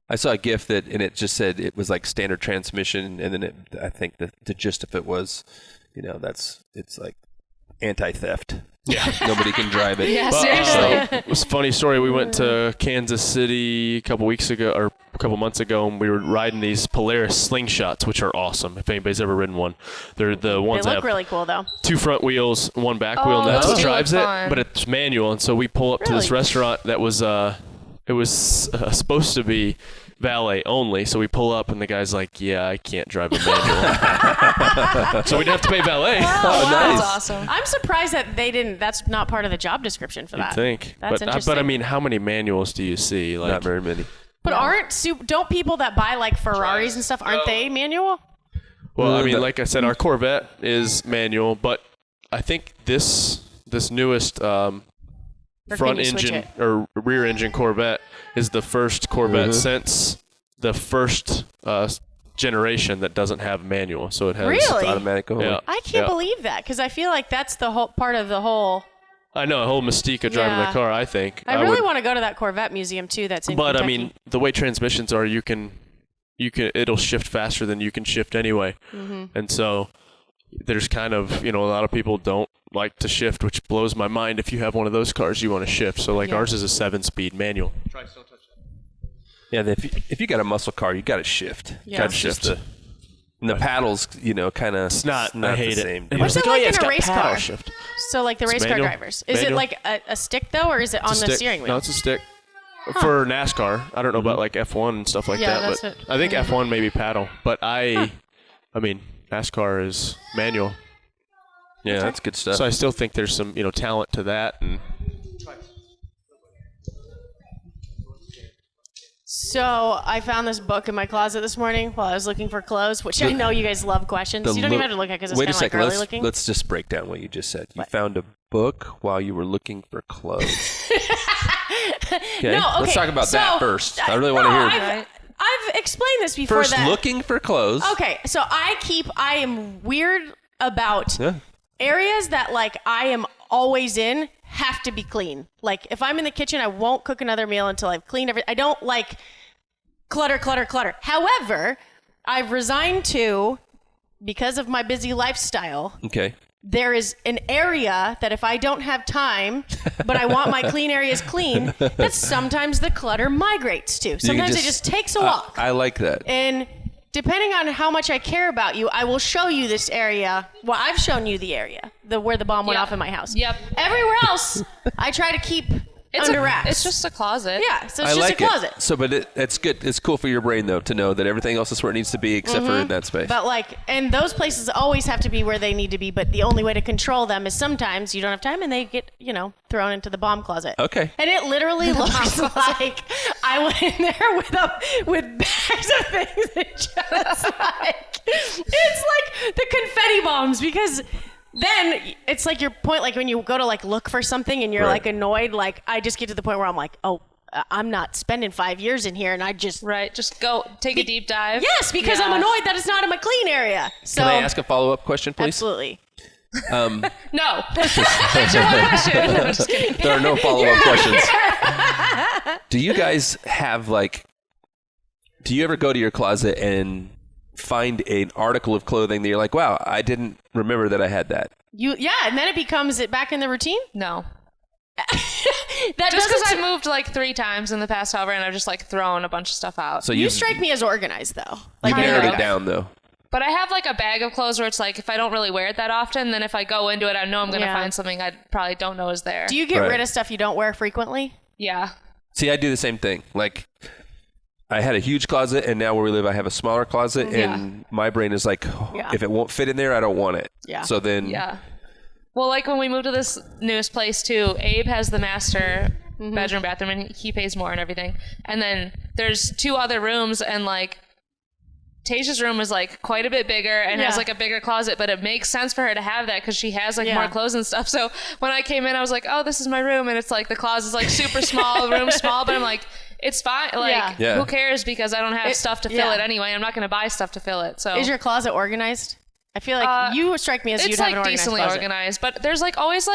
I saw a GIF and it just said it was like standard transmission, and then I think the gist of it was, it's like anti-theft. Yeah. Nobody can drive it. Yeah, seriously. It was a funny story. We went to Kansas City a couple months ago, and we were riding these Polaris slingshots, which are awesome. If anybody's ever ridden one, they're the ones They that look have really cool, though. 2 front wheels, 1 back wheel, and that's what those drives look it. fun. But it's manual, and so we pull up to this restaurant that was supposed to be valet only. So we pull up, and the guy's like, "Yeah, I can't drive a manual," so we didn't have to pay valet. Oh, nice. That's awesome. I'm surprised that they didn't. That's not part of the job description for that. I think. That's interesting. But I mean, how many manuals do you see? Not very many. But don't people that buy Ferraris and stuff, aren't they manual? Well, I mean, like I said, our Corvette is manual, but I think this newest front engine or rear engine Corvette is the first Corvette since the first generation that doesn't have manual. So it has Really? Automatic only. Yeah. I can't believe that because I feel like that's the whole part of the whole. I know, a whole mystique of driving the car, I think. I really want to go to that Corvette museum too. That's in Kentucky. I mean, the way transmissions are, it'll shift faster than you can shift anyway. And so there's kind of, a lot of people don't like to shift, which blows my mind. If you have one of those cars, you want to shift. So ours is a 7-speed manual. Don't touch that. Yeah, if you got a muscle car, you got to shift. Yeah. Got to shift. And the paddles, kind of. It's not. I hate the it. same. And What's it's it like yeah, in it's a got race paddle car? shift. So like the race car manual. drivers. Is it Manual. like a stick though, or is it on It's a the stick. steering wheel? No, it's a stick. For NASCAR, I don't know about like F1 and stuff like Yeah, that, that's but it. I think F1 maybe paddle. But I mean, NASCAR is manual, Yeah, that's good stuff. so I still think there's some talent to that. And So I found this book in my closet this morning while I was looking for clothes, which I know you guys love questions. You don't even have to look at it because it's Wait kind a of like second. early looking. Let's just break down what you just said. You found a book while you were looking for clothes. Okay. No, okay. Let's talk about So, that first. I really want to hear. I've explained this before. First, looking for clothes. Okay, so I am weird about areas that like I am always in have to be clean. Like if I'm in the kitchen, I won't cook another meal until I've cleaned everything. I don't like clutter. However, I've resigned to, because of my busy lifestyle, Okay. there is an area that if I don't have time, but I want my clean areas clean, that sometimes the clutter migrates to. Sometimes it just takes a walk. I like that. And depending on how much I care about you, I will show you this area. Well, I've shown you the area, where the bomb went Yep. off in my house. Yep. Everywhere else, I try to keep under wraps. It's just a closet. Yeah, so it's I just like a closet. it. So, but it's good. It's cool for your brain though to know that everything else is where it needs to be, except for in that space. But and those places always have to be where they need to be. But the only way to control them is sometimes you don't have time and they get, thrown into the bomb closet. Okay. And it literally looks like I went in there with bags of things and just it's like the confetti bombs, because then it's like your point, like when you go to look for something and you're Right. annoyed, I just get to the point where I'm like, oh, I'm not spending 5 years in here, and I just Just go take a deep dive. Yes, because I'm annoyed that it's not in my clean area. So Can I ask a follow-up question, please? absolutely. No. That's your one question. No, just kidding. There are no follow-up questions. Do you guys have do you ever go to your closet and find an article of clothing that you're like, wow, I didn't remember that I had that? And then it becomes back in the routine. No. That Just because doesn't. I moved 3 times in the past however, and I've just thrown a bunch of stuff out. So You strike me as organized, though. you narrowed I know. it down though. But I have a bag of clothes where it's if I don't really wear it that often, then if I go into it, I know I'm going to find something I probably don't know is there. Do you get Right. rid of stuff you don't wear frequently? Yeah. See, I do the same thing. I had a huge closet, and now where we live, I have a smaller closet, and my brain is if it won't fit in there, I don't want it. Yeah. So then, Yeah. Well, when we moved to this newest place too, Abe has the master bedroom, bathroom, and he pays more and everything. And then there's 2 other rooms, and Tasia's room is quite a bit bigger and has a bigger closet, but it makes sense for her to have that because she has more clothes and stuff. So when I came in, I was like, oh, this is my room, and it's the closet's super small, the room's small, but I'm like, it's fine. Yeah. Who cares, because I don't have stuff to fill yeah. it anyway. I'm not going to buy stuff to fill it. So Is your closet organized? I feel like you strike me as it's you'd have an organized decently closet. organized, but there's always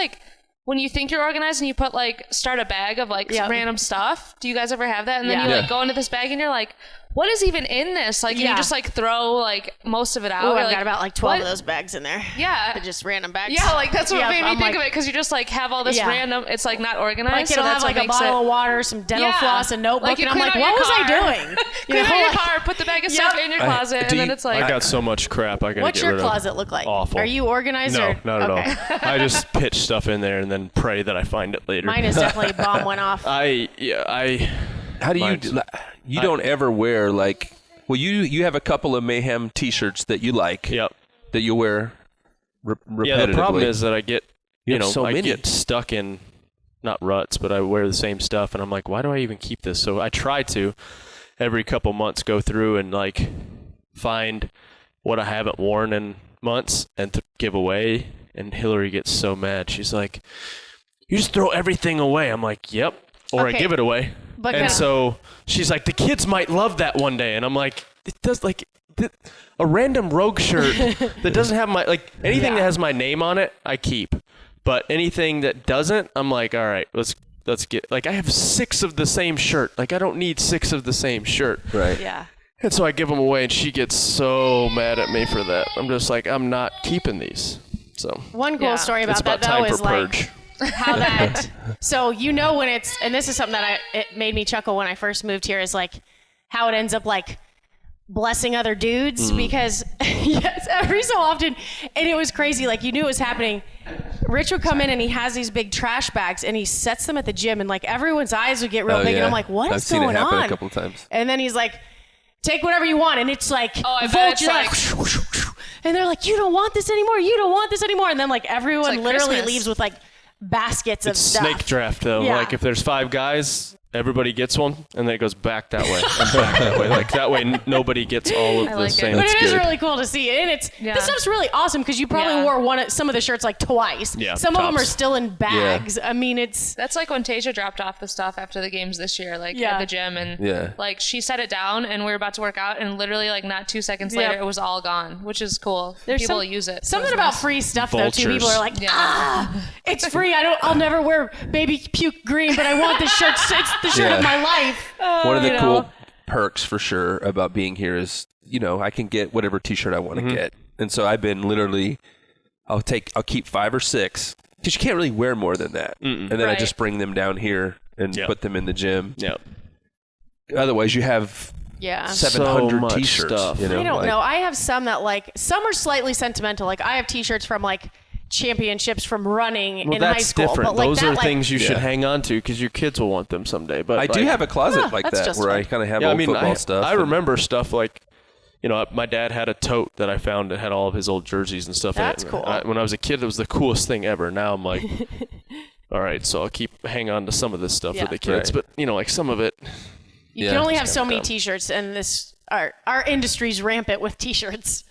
when you think you're organized and you put start a bag of random stuff. Do you guys ever have that? And then Yeah. you go into this bag and you're like, what is even in this? And you just throw most of it out. Oh, You're I've got about 12 what? of those bags in there. Yeah. They're just random bags. Yeah, that's what Yeah, made me I'm think of it, because you just have all this random. It's not organized. It'll so that's have what a makes bottle it, of water, some dental floss, a notebook, you and I'm clean like, out what your was I car. doing? Clean out your car, put the bag of stuff in your closet, and then it's I got so much crap I got to What's get your rid of. closet look like? Awful. Are you organized? No, or? not at Okay. all. I just pitch stuff in there and then pray that I find it later. Mine is definitely bomb went off. How do you? You don't ever wear well, you have a couple of Mayhem T-shirts that you like. Yep. That you wear repetitively. Yeah, the problem is that I get, You have so I many. get stuck in, not ruts, but I wear the same stuff, and I'm like, why do I even keep this? So I try to, every couple months, go through and find what I haven't worn in months and to give away. And Hillary gets so mad. She's like, you just throw everything away. I'm like, yep. Or I Okay. give it away. But And so she's like, the kids might love that one day. And I'm like, it does, a random Rogue shirt that doesn't have my, anything that has my name on it, I keep. But anything that doesn't, I'm like, all right, let's get, I have 6 of the same shirt. I don't need 6 of the same shirt. right. Yeah. And so I give them away, and she gets so mad at me for that. I'm just like, I'm not keeping these. So One cool story it's about about that, time though, for is purge. how that. So when it's, and this is something that it made me chuckle when I first moved here, is how it ends up blessing other dudes because yes, every so often, and it was crazy. Like you knew it was happening. Rich would come in and he has these big trash bags and he sets them at the gym and like everyone's eyes would get real big and I'm like, what is going on? I've seen it happen a couple of times. And then he's like, take whatever you want, and it's like vultures, and they're like, you don't want this anymore. You don't want this anymore. And then like everyone like literally Christmas. leaves with like baskets of stuff. Snake draft though. Yeah. Like if there's 5 guys, everybody gets one, and then it goes back that way and back that way. Like that way, nobody gets all of I the like it. same. But it is good. really cool to see, and it's this stuff's really awesome because you probably Yeah. wore some of the shirts like twice. Yeah, some of them tops. are still in bags. I mean, it's That's like when Tasia dropped off the stuff after the games this year, like Yeah. at the gym, and Yeah. like she set it down, and we were about to work out, and literally like not 2 seconds later, Yep. it was all gone, which is cool. There's People some- use it. Something So it's about nice. free stuff though too. People Vultures. are like, Yeah. it's free. I'll never wear baby puke green, but I want this shirt. It's the shirt of Yeah. my life. One of the you cool know. perks for sure about being here is, I can get whatever t-shirt I want to get. And so I've been literally, I'll keep 5 or 6 because you can't really wear more than that. And then I Right. just bring them down here and Yeah. put them in the gym. Yeah. Otherwise you have Yeah. 700 much t-shirts. stuff. I don't like- know. I have some that like some are slightly sentimental. Like I have T-shirts from like championships from running Well, in high that's school. different. But like Those that, are like, things you should Yeah. hang on to because your kids will want them someday. But I do have a closet like that's that where I justified. kind of have yeah, old I mean, football I, stuff. I and- remember stuff like, my dad had a tote that I found that had all of his old jerseys and stuff That's in it. cool. When I was a kid, it was the coolest thing ever. Now I'm like, all right, so I'll hang on to some of this stuff Yeah. for the kids. Right. But, like some of it, you Yeah, can only it's have so kinda many dumb. T-shirts, and our industry's rampant with T-shirts,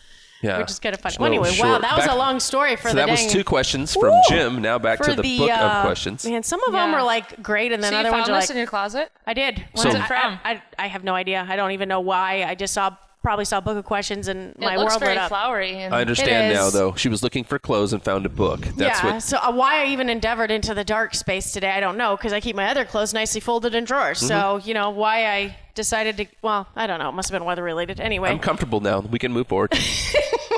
yeah. which is kind of funny. It's Well, a little anyway, wow, short. that was Back- a long story for So the that was dang- 2 questions from Woo! Jim. Now back for to the book of questions. Man, some of them Yeah. are like great, and then So you other found ones are this like in your closet? I did. Where's When it from? I have no idea. I don't even know why. I just probably saw Book of Questions, and my it looks world very lit up. flowery. And I understand It now, is. though. She was looking for clothes and found a book. That's yeah. what. So why I even endeavored into the dark space today, I don't know, because I keep my other clothes nicely folded in drawers. Mm-hmm. So why I decided to. Well, I don't know. It must have been weather related. Anyway. I'm comfortable now. We can move forward.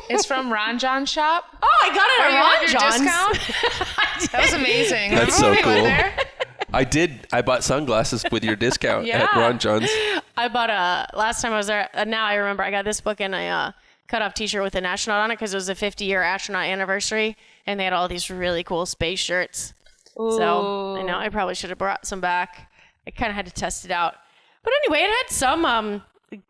it's from Jon Shop. Oh, I got it Oh, at you Ron have your John's. discount? That was amazing. That's Remember so when we cool. went there? I did. I bought sunglasses with your discount Yeah. at Ron John's. I bought last time I was there. Now I remember I got this book and a cut-off T-shirt with an astronaut on it because it was a 50-year astronaut anniversary, and they had all these really cool space shirts. So I know I probably should have brought some back. I kind of had to test it out. But anyway, it had some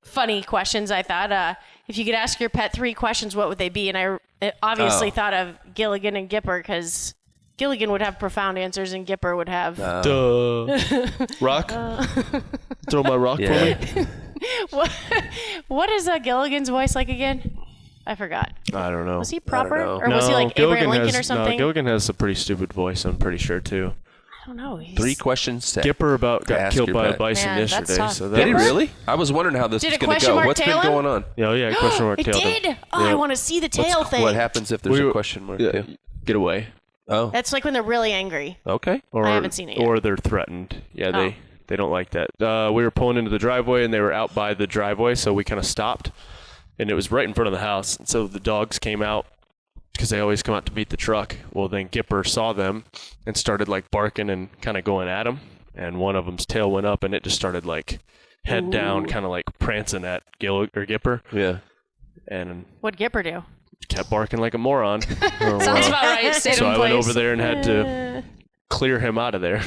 funny questions. I thought if you could ask your pet 3 questions, what would they be? And I obviously thought of Gilligan and Gipper because Gilligan would have profound answers and Gipper would have. rock. Throw my rock Yeah. for me. What is Gilligan's voice like again? I forgot. I don't know. Was he proper? know. Or was he like Abraham Lincoln has, or something? No, Gilligan has a pretty stupid voice, I'm pretty sure, too. I don't know. He's- 3 questions. To Gipper got ask killed your by a pet. bison Man, that's yesterday. tough. So that Did he was- really? I was wondering how this Did was it going to question go. mark What's tail been him? going on? Oh, yeah, question mark It tailed did. him. Oh, I Yeah. want to see the tail thing. What happens if there's a question mark? Yeah, too? get away. Oh, That's like when they're really angry. okay. Or, I haven't seen it yet. Or they're threatened. Yeah, Oh. they don't like that. We were pulling into the driveway, and they were out by the driveway, so we kind of stopped. And it was right in front of the house. And so the dogs came out because they always come out to beat the truck. Well, then Gipper saw them and started like barking and kind of going at them. And one of them's tail went up, and it just started like head down, kind of like prancing at Gipper. Yeah. And What'd Gipper do? kept barking like a moron. Sounds about right. Stayed So in I went place. over there and had to clear him out of there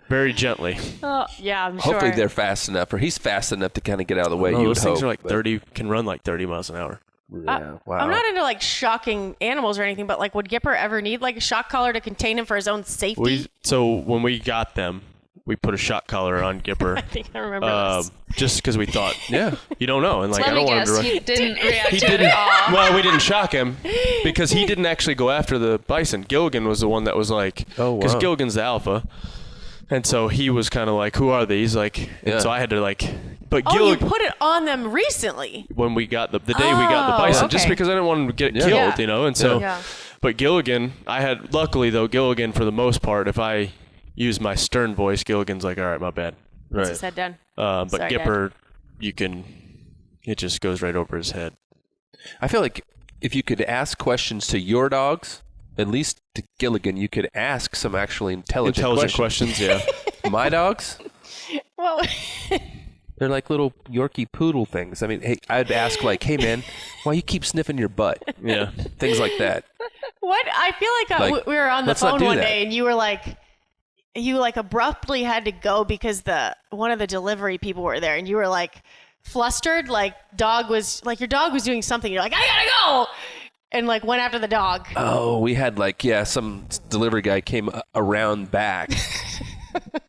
very gently. Oh, yeah, I'm sure. Hopefully they're fast enough, or he's fast enough to kind of get out of the way. Oh, you would those things hope, are like but- 30, can run like 30 miles an hour. Yeah, wow. I'm not into like shocking animals or anything, but like, would Gipper ever need like a shock collar to contain him for his own safety? So when we got them, we put a shock collar on Gipper. I think I remember this. Just because we thought, Yeah. you don't know, and like Let I me don't want him guess. to run. He didn't react He to it didn't. at all. Well, we didn't shock him because he didn't actually go after the bison. Gilligan was the one that was like, Oh, because wow. Gilligan's the alpha, and so he was kind of like, who are these? Like, Yeah. and so I had to like, but Oh, you Gilligan. put it on them recently. When we got the day we got the Oh, bison, just okay. because I didn't want him to get Yeah. killed, Yeah. and so, Yeah. but Gilligan, luckily though, Gilligan for the most part, if I use my stern voice, Gilligan's like, all right, my bad. That's his head done. But Sorry, Gipper, it just goes right over his head. I feel like if you could ask questions to your dogs, at least to Gilligan, you could ask some actually intelligent Intelligent questions, yeah. My dogs, Well, They're like little Yorkie poodle things. I mean, hey, I'd ask like, hey man, why you keep sniffing your butt? Yeah. Things like that. What? I feel like, we were on the let's not phone do one that. day and you were like, you like abruptly had to go because one of the delivery people were there and you were like flustered, like your dog was doing something. You're like, I gotta go. And like went after the dog. Oh, we had like, some delivery guy came around back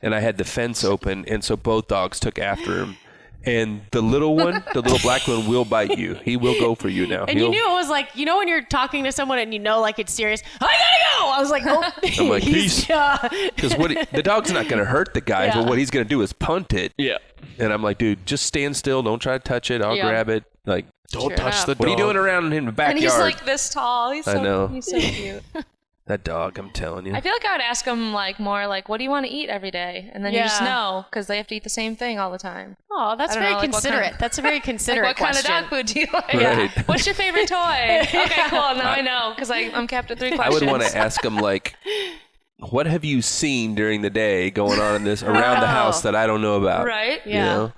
and I had the fence open. And so both dogs took after him. And the little one, the little black one will bite you. He will go for you now. And you knew it was like, when you're talking to someone and you know like it's serious, I gotta go. I was like, oh. I'm like, peace. Because the dog's not going to hurt the guy, but what he's going to do is punt it. Yeah. And I'm like, dude, just stand still. Don't try to touch it. I'll grab it. Like, Don't touch the dog. what are you doing around in the backyard? And he's like this tall. He's so, I know. He's so cute. That dog, I'm telling you. I feel like I would ask him like more like, what do you want to eat every day? And then you just know because they have to eat the same thing all the time. Oh, that's I don't very know, like, what considerate. kind of- That's a very considerate Like, what question. kind of dog food do you like? Right. What's your favorite toy? Okay, cool. Now I know because I'm capped at 3 I questions. would want to ask him, like, what have you seen during the day going on in this around the house that I don't know about? Right? Yeah.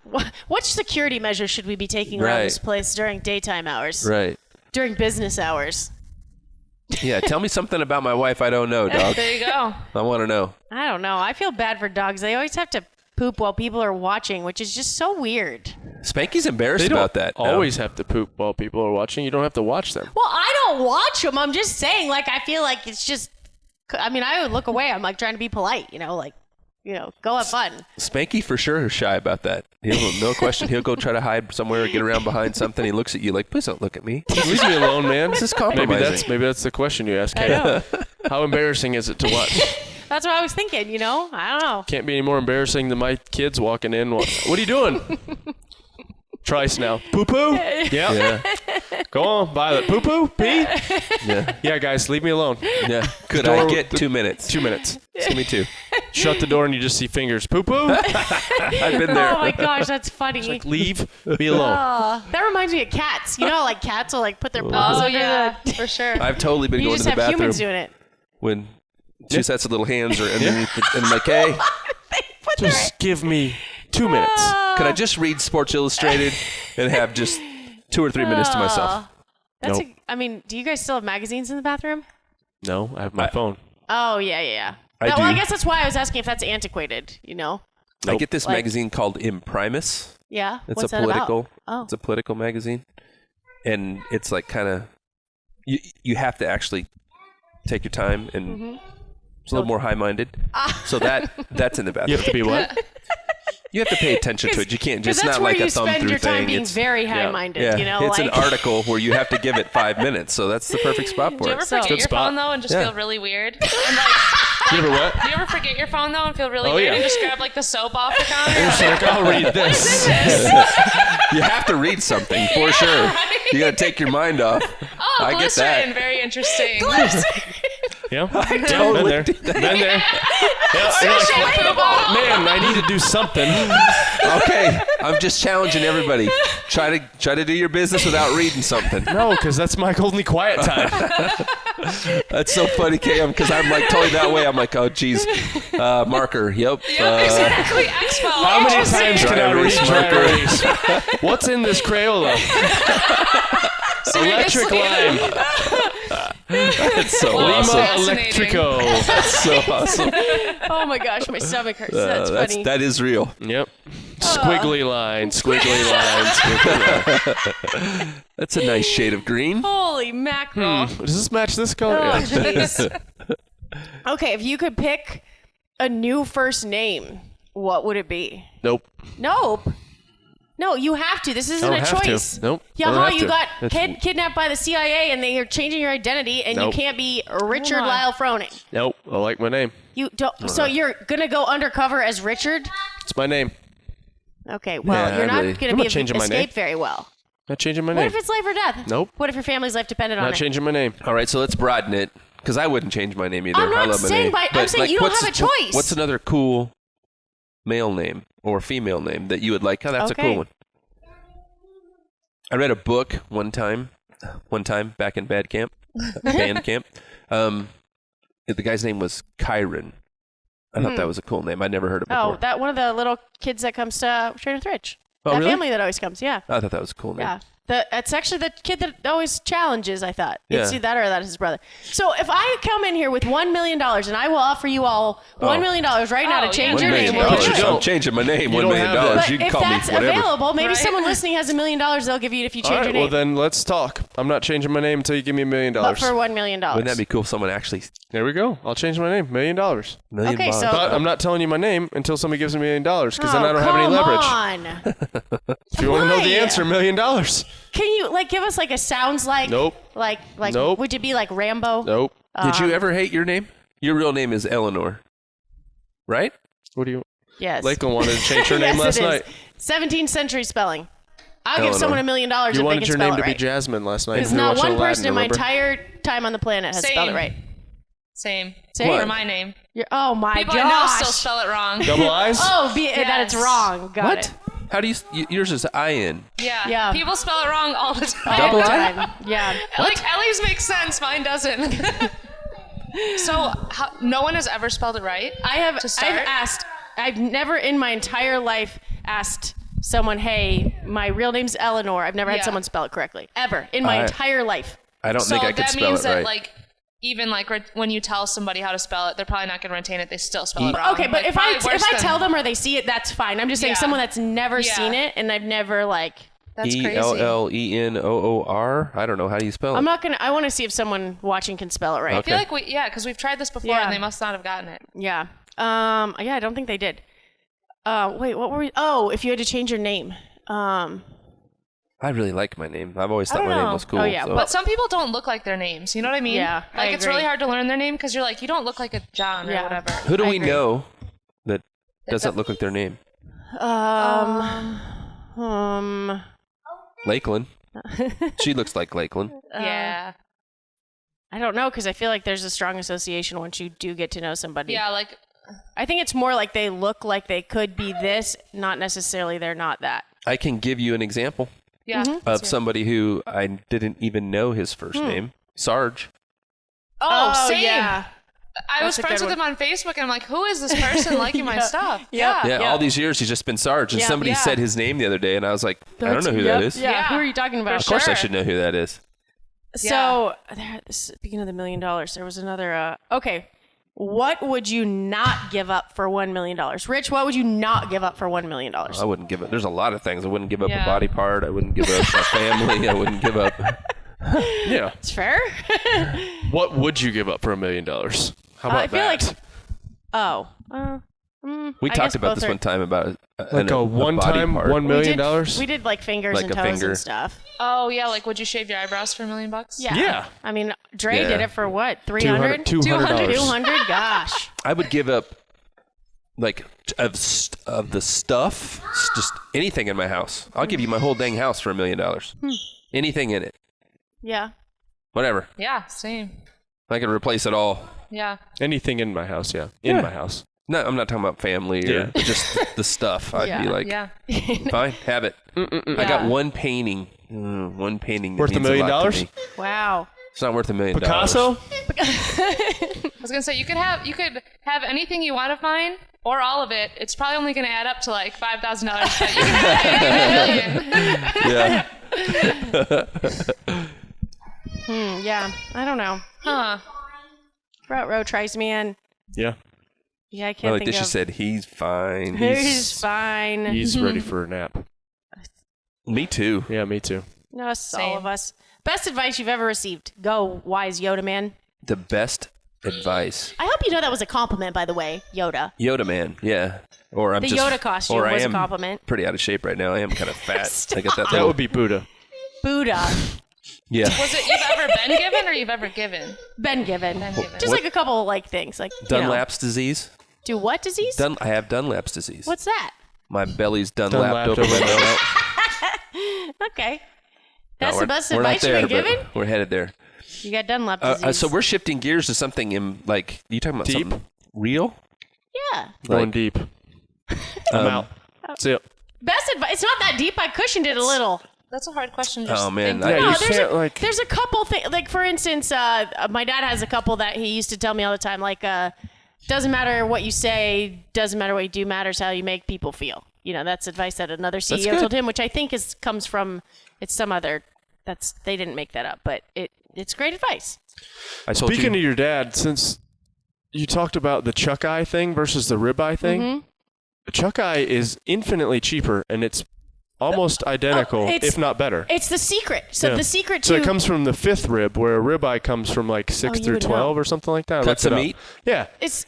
You know? What security measures should we be taking around Right. this place during daytime hours? Right. During business hours? Yeah, tell me something about my wife I don't know, dog. There you go. I want to know. I don't know. I feel bad for dogs. They always have to poop while people are watching, which is just so weird. Spanky's embarrassed They don't about that. always have to poop while people are watching. You don't have to watch them. Well, I don't watch them. I'm just saying, like, I feel like it's just, I mean, I would look away. I'm like trying to be polite, go have fun. Spanky for sure is shy about that. No question. He'll go try to hide somewhere or get around behind something. He looks at you like, please don't look at me. Leave me alone, man. This is compromising. Maybe that's the question you ask. I know. How embarrassing is it to watch? That's what I was thinking, I don't know. Can't be any more embarrassing than my kids walking in. What are you doing? Trice now. Poo poo? Yep. Yeah. Go on, Violet. Poo poo? Pee? Yeah. Yeah, guys, leave me alone. Yeah. Could Door- I get 2 minutes? 2 minutes. Just give me 2. Shut the door and you just see fingers. Poo poo? I've been there. Oh my gosh, that's funny. Like, leave me alone. That reminds me of cats. Like cats will like put their paws Oh, under yeah, the... for sure. I've totally been You going just to the have bathroom humans doing it. when two sets of little hands are underneath and I'm like, hey, Just give me 2 minutes. could I just read Sports Illustrated and have just 2 or 3 minutes to myself? That's Nope. do you guys still have magazines in the bathroom? No, I have my phone. Oh, yeah. I Well, do. I guess that's why I was asking if that's antiquated, I get this Like- magazine called Imprimis. Yeah. It's What's a that political. about? Oh. It's a political magazine, and it's like kind of you have to actually take your time and Mm-hmm. it's a little more high-minded. Ah. So that's in the bathroom. You have to be what? You have to pay attention to it. You can't just that's not where like you a thumb spend through your time thing. being It's very high-minded, it's like... an article where you have to give it 5 minutes. So that's the perfect spot for Do you it. ever forget Good your spot. phone though and just Yeah. feel really weird? And like, You ever what? do you ever forget your phone though and feel really Oh, weird yeah. and just grab like the soap off the counter? It's like, I'll read this. You have to read something for sure. right. You got to take your mind off. Oh, I get that. glycerin, very interesting. Yeah, totally been there. Been there. Yeah, you're like, Shampoo bottle. man, I need to do something. Okay, I'm just challenging everybody. Try to do your business without reading something. No, because that's my only quiet time. That's so funny, Cam, because I'm like totally that way. I'm like, oh, geez. Marker. Yep. Yep, exactly. Expo. How many times can I read Dry dry erase? What's in this Crayola? Electric line. That's so Well, awesome. Fascinating. Electrico. That's so awesome. Oh my gosh, my stomach hurts. That's funny. That is real. Yep. Squiggly line, squiggly line, squiggly line. That's a nice shade of green. Holy mackerel. Does this match this color? Oh, Yeah. jeez. Okay, if you could pick a new first name, what would it be? Nope. Nope. No, you have to. This isn't I a don't have to. choice. Nope. I Yeah, don't how have you to. got It's- kidnapped by the CIA and they are changing your identity and Nope. you can't be Richard Hold on. Lyle Froning. Nope. I like my name. You don't. So you're gonna go undercover as Richard? It's my name. Okay. Well, Yeah, you're not really. gonna I'm be not changing my name. escape very well. Not changing my What name. if it's life or death? Nope. What if your family's life depended on Not it? changing my name. All right, so let's broaden it because I wouldn't change my name either. I'm not I love my saying name. by- I'm But, saying you don't what's- have a choice. What's another cool male name or female name that you would like? Oh, that's a Okay. cool one. I read a book one time back in band camp. The guy's name was Kyron. I thought that was a cool name. I'd never heard it before. Oh, that one of the little kids that comes to Train with Rich. Oh, that really? family that always comes. Yeah. I thought that was a cool name. Yeah. It's actually the kid that always challenges, I thought. Yeah. It's either that or that is his brother. So if I come in here with $1 million and I will offer you all $1 million right now to change yeah. your $1 name, million. will you do it? I'm changing my name. You $1 don't million. have that. But You can if call me that's whatever. available, maybe Right. someone listening has $1 million they'll give you it if you change All right, your name. well then let's talk. I'm not changing my name until you give me $1 million. But for $1 million. Wouldn't that be cool if someone actually There we go. I'll change my name. $1 million. million Okay, bucks? so- But I'm not telling you my name until somebody gives me $1 million because then I don't have any leverage. On. If you want to know the Why? answer, $1 million. Can you give us a sounds like? Nope. Like Nope. would you be like Rambo? Nope. Did you ever hate your name? Your real name is Eleanor, right? What do you? Yes. Lakelyn wanted to change her name Yes, last it is. night. 17th century spelling. I'll Eleanor. give someone $1 million if You they wanted can your spell name it to be right. Jasmine last night. Because when we were not watching one Aladdin, person in my remember? entire time on the planet has Same. spelled it right. Same. Same. For my name. Oh my People gosh. I know still spell it wrong. Double eyes? Oh, that it's Yes. wrong. Got What? it. How do you? Yours is IN. Yeah. Yeah. People spell it wrong all the time. Double All the I? time. Yeah. Like Elly's makes sense, mine doesn't. So no one has ever spelled it right. I've never in my entire life asked someone, hey, my real name's Eleanor. I've never had Yeah. someone spell it correctly. Ever. In my entire life. I don't So think I could that spell means it that right. like even like when you tell somebody how to spell it, they're probably not going to retain it. They still spell it wrong. Okay, but Like, if I probably worse tell than- them or they see it, that's fine. I'm just saying Yeah. someone that's never Yeah. seen it and I've never that's crazy. ELLENOOR. I don't know. How do you spell it? I'm not gonna. I want to see if someone watching can spell it right. I feel like because we've tried this before Yeah. and they must not have gotten it. Yeah. Yeah. I don't think they did. Wait. What were we? Oh, if you had to change your name. I really like my name. I've always thought don't my name know. was cool. Oh, yeah, so. But some people don't look like their names. You know what I mean? Yeah, I Like it's agree. really hard to learn their name because you're like, you don't look like a John or Yeah. whatever. who do I we agree. know that doesn't look like their name? Lakelyn. She looks like Lakelyn. Yeah. I don't know because I feel like there's a strong association once you do get to know somebody. Yeah, like I think it's more like they look like they could be this, not necessarily they're not that. I can give you an example yeah. of somebody who I didn't even know his first Hmm. name. Sarge. Oh, same. yeah. I was That's a friends good with one. him on Facebook and I'm like, who is this person liking my stuff? Yeah. Yeah, all these years he's just been Sarge. And Yeah, somebody yeah. said his name the other day, and I was like, I don't know who that is. Yeah. Yeah. Who are you talking about? Of course I Sure. should know who that is. So, speaking of the $1 million, there was another. Okay, what would you not give up for $1 million? Rich, what would you not give up for $1 million? I wouldn't give up. There's a lot of things. I wouldn't give up Yeah. a body part. I wouldn't give up a family. I wouldn't give up. Yeah. It's fair. What would you give up for $1 million? How about I feel that? like. Oh. We I talked guess about both this are- one time about like a one-time body part. $1 million. We did like fingers Like and a toes finger. and stuff. Oh yeah, like would you shave your eyebrows for $1 million? Yeah. Yeah. I mean, Dre Yeah. did it for what? 300? $200. 200? Gosh. I would give up like of the stuff, just anything in my house. I'll give you my whole dang house for $1 million. Anything in it, Yeah. whatever. Yeah, same. I could replace it all. Yeah. Anything in my house, yeah. In Yeah. my house. No, I'm not talking about family or just the stuff. I'd Yeah. be like, Yeah. fine, have it. I got one painting. One painting that Worth $1 means million? a lot to me. Wow. It's not worth $1 million. Picasso? I was gonna say you could have anything you want of mine or all of it. It's probably only gonna add up to like $5,000, but you can have $1 million. Yeah. Yeah. I don't know. Huh. Front row tries me in. Yeah. Yeah, I I can't like think that she of. said, he's fine. He's fine. He's ready for a nap. Me too. Yeah, me too. Us, all Same. of us. Best advice you've ever received. Go, wise Yoda man. The best advice. I hope you know that was a compliment, by the way, Yoda. Yoda man, yeah. Or I'm The just, Yoda costume or I was a am compliment. pretty out of shape right now. I am kind of fat. I get that That little, would be Buddha. Buddha. yeah. Was it you've ever been given or you've ever given? Been given. given. Just like a couple like things. Like, Dunlap's disease. Do what disease? I have Dunlap's disease. What's that? My belly's Dunlapped Dunlapped over over my my mouth. Okay. That's No, the best we're not advice you've there, been but given? We're headed there. You got Dunlap disease. So we're shifting gears to something in like you talking about Deep? something real? Yeah. Going Like- deep. I'm out. See ya. Best advice. It's not that deep. I cushioned it a little. That's a hard question. Just Oh, man, think I- Yeah, No, you there's can't, a, like- there's a couple things. Like, for instance, my dad has a couple that he used to tell me all the time. Like, doesn't matter what you say, doesn't matter what you do, matters how you make people feel. that's advice that another CEO told him, which I think comes from they didn't make that up, but it's great advice. Speaking of your dad, since you talked about the chuck eye thing versus the ribeye thing, the chuck eye is infinitely cheaper, and it's almost identical, if not better. It's the secret. So the secret to... So it comes from the 5th rib, where a ribeye comes from like 6 through 12 or something like that. Cuts of meat? Yeah. It's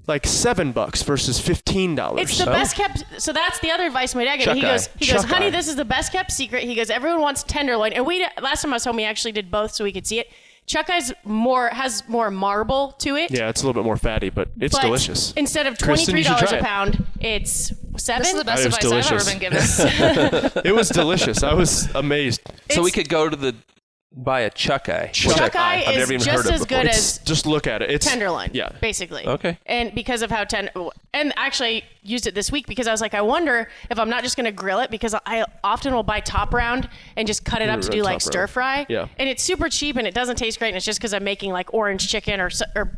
like $7 versus $15. It's the best kept. So that's the other advice my dad gave me. He goes, honey, this is the best kept secret. He goes, everyone wants tenderloin. And last time I was home, we actually did both so we could see it. Chuck Eye's has more marble to it. Yeah, it's a little bit more fatty, but it's delicious. Instead of $23 a pound, it's $7. This is the best advice I've ever been given. It was delicious. I was amazed. So we could go to buy a chuck eye. Chuck Eye I've is never even just heard of as good as just look at it. It's tenderloin. Yeah, basically. Okay. And because of how and actually I used it this week because I was like, I wonder if I'm not just going to grill it, because I often will buy top round and just cut it up to do like stir fry. Yeah. And it's super cheap and it doesn't taste great, and it's just because I'm making like orange chicken or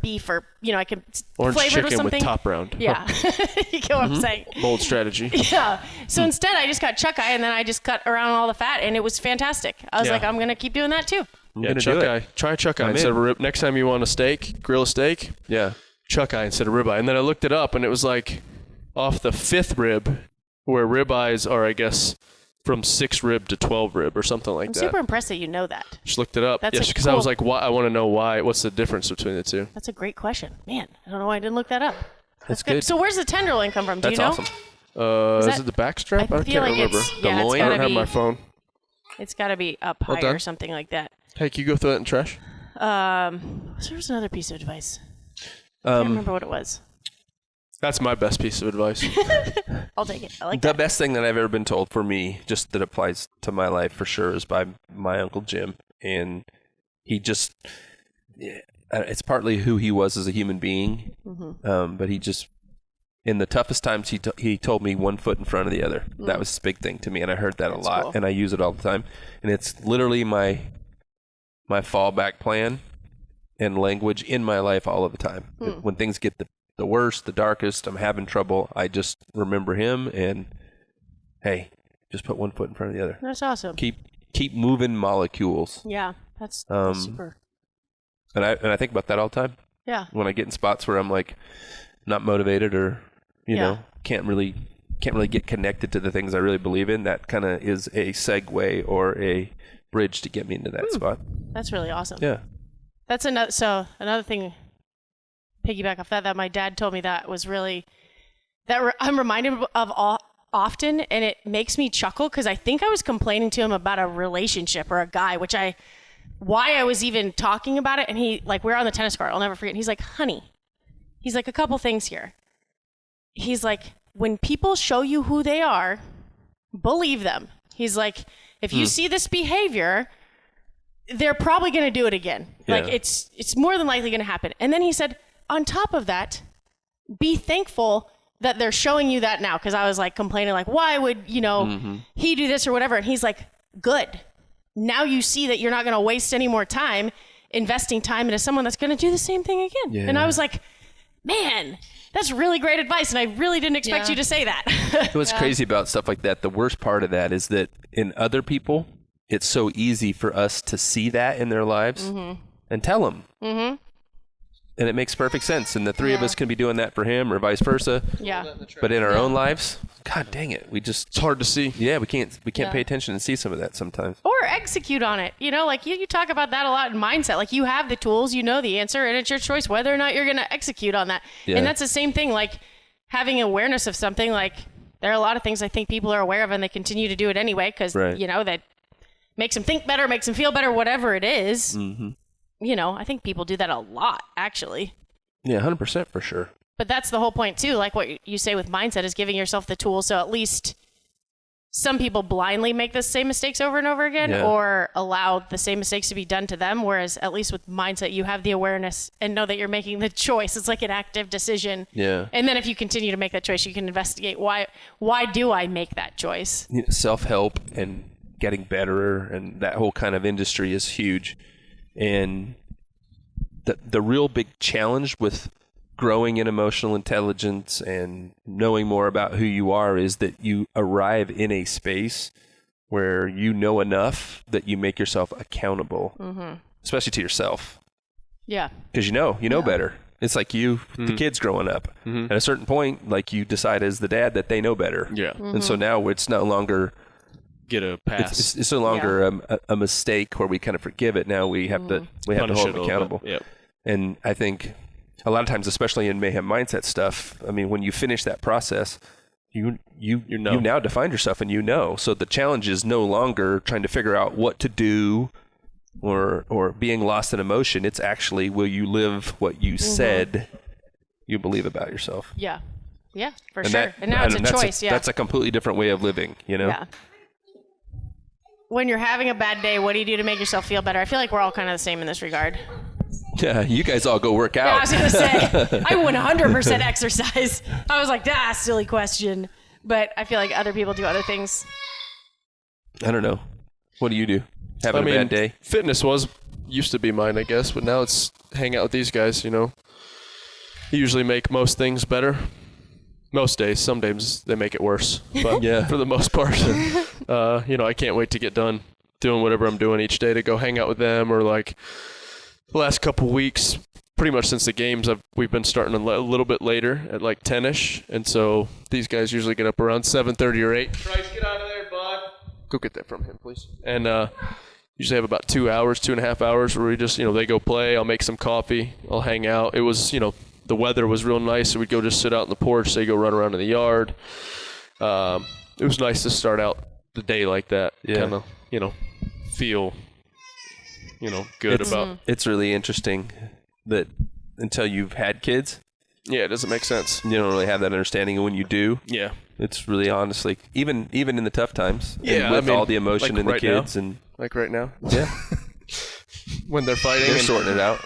beef, or I can orange flavor it with chicken something. with top round. Yeah. You get what I'm saying? Bold strategy. Yeah. So instead I just got Chuck Eye, and then I just cut around all the fat, and it was fantastic. I was like, I'm going to keep doing that too. Yeah, chuck eye. Try chuck eye instead of rib. Next time you want a steak, grill a steak. Yeah, chuck eye instead of ribeye. And then I looked it up, and it was like off the 5th rib, where ribeyes are, I guess, from 6 rib to 12 rib or something like that. I'm super impressed that you know that. Just looked it up. That's because I was like, I want to know why. What's the difference between the two? That's a great question, man. I don't know why I didn't look that up. That's good. So where's the tenderloin come from? Do you know? That's awesome. Is it the backstrap? I feel can't like remember. the loin. I don't have my phone. It's got to be up higher or something like that. Hey, can you go throw that in the trash? So there was another piece of advice. I can't remember what it was. That's my best piece of advice. I'll take it. I like the that. best thing that I've ever been told for me, just that applies to my life for sure, is by my Uncle Jim. And he just, it's partly who he was as a human being, but he just, in the toughest times, he told me 1 foot in front of the other. That was a big thing to me, and I heard that a lot, cool. And I use it all the time. And it's literally my fallback plan and language in my life all of the time. When things get the worst, the darkest, I'm having trouble, I just remember him, and hey, just put 1 foot in front of the other. That's awesome. Keep moving molecules. Yeah, that's super. And I think about that all the time. Yeah. When I get in spots where I'm like not motivated, or you know, can't really get connected to the things I really believe in, that kind of is a segue or a bridge to get me into that spot. That's really awesome. Yeah. That's another thing, piggyback off that my dad told me that was really, I'm reminded of often, and it makes me chuckle because I think I was complaining to him about a relationship or a guy, why I was even talking about it. And he, like, we're on the tennis court, I'll never forget. And he's like, honey, he's like, a couple things here. He's like, when people show you who they are, believe them. He's like, if you see this behavior, they're probably going to do it again. Yeah. Like, it's more than likely going to happen. And then he said, on top of that, be thankful that they're showing you that now. Because I was like complaining, like, why would, he do this or whatever? And he's like, good. Now you see that you're not going to waste any more time investing time into someone that's going to do the same thing again. Yeah. And I was like, man, that's really great advice. And I really didn't expect you to say that. What's crazy about stuff like that, the worst part of that is that in other people, it's so easy for us to see that in their lives and tell them. Mm-hmm. And it makes perfect sense. And the three of us can be doing that for him or vice versa. Yeah. But in our own lives, God dang it. It's hard to see. Yeah, we can't pay attention and see some of that sometimes. Or execute on it. Like you talk about that a lot in mindset. Like, you have the tools, you know the answer, and it's your choice whether or not you're going to execute on that. Yeah. And that's the same thing, like having awareness of something. Like, there are a lot of things I think people are aware of and they continue to do it anyway because, that makes them think better, makes them feel better, whatever it is. Mm-hmm. I think people do that a lot, actually. Yeah, 100% for sure. But that's the whole point, too. Like what you say with mindset is giving yourself the tools. So at least some people blindly make the same mistakes over and over again or allow the same mistakes to be done to them. Whereas at least with mindset, you have the awareness and know that you're making the choice. It's like an active decision. Yeah. And then if you continue to make that choice, you can investigate why do I make that choice? Self-help and getting better and that whole kind of industry is huge. And the real big challenge with growing in emotional intelligence and knowing more about who you are is that you arrive in a space where you know enough that you make yourself accountable, especially to yourself. Yeah. Because you know better. It's like the kids growing up. At a certain point, like you decide as the dad that they know better. Yeah. And so now it's no longer Get a pass. it's no longer a mistake where we kind of forgive it. Now we have to Punish hold it a them little accountable. bit. Yep. And I think a lot of times, especially in mayhem mindset stuff, I mean, when you finish that process, you now define yourself and you know. So the challenge is no longer trying to figure out what to do or being lost in emotion. It's actually, will you live what you said you believe about yourself? Yeah. Yeah, for And sure. And now it's a choice. That's a completely different way of living, you know? Yeah. When you're having a bad day, what do you do to make yourself feel better? I feel like we're all kind of the same in this regard. Yeah, you guys all go work out. Yeah, I was going to say, I 100% exercise. I was like, silly question. But I feel like other people do other things. I don't know. What do you do? Having a bad day? Fitness used to be mine, I guess, but now it's hang out with these guys, you know. They usually make most things better. Most days. Some days they make it worse. But Yeah. for the most part, I can't wait to get done doing whatever I'm doing each day to go hang out with them, or like the last couple weeks, pretty much since the games, we've been starting a little bit later at like 10ish, and so these guys usually get up around 7:30 or 8. Bryce, get out of there, bud. Go get that from him, please. And usually have about 2.5 hours where we just, they go play. I'll make some coffee. I'll hang out. It was, the weather was real nice, so we'd go just sit out in the porch. They go run around in the yard. It was nice to start out the day like that. Yeah. Kind of, feel, good about. It's really interesting that until you've had kids, Yeah, it doesn't make sense. you don't really have that understanding. And when you do, Yeah. it's really honestly, even in the tough times, and Yeah, with I mean, all the emotion like in the right now. kids, and Like right now, yeah, when they're fighting. they're and sorting it out.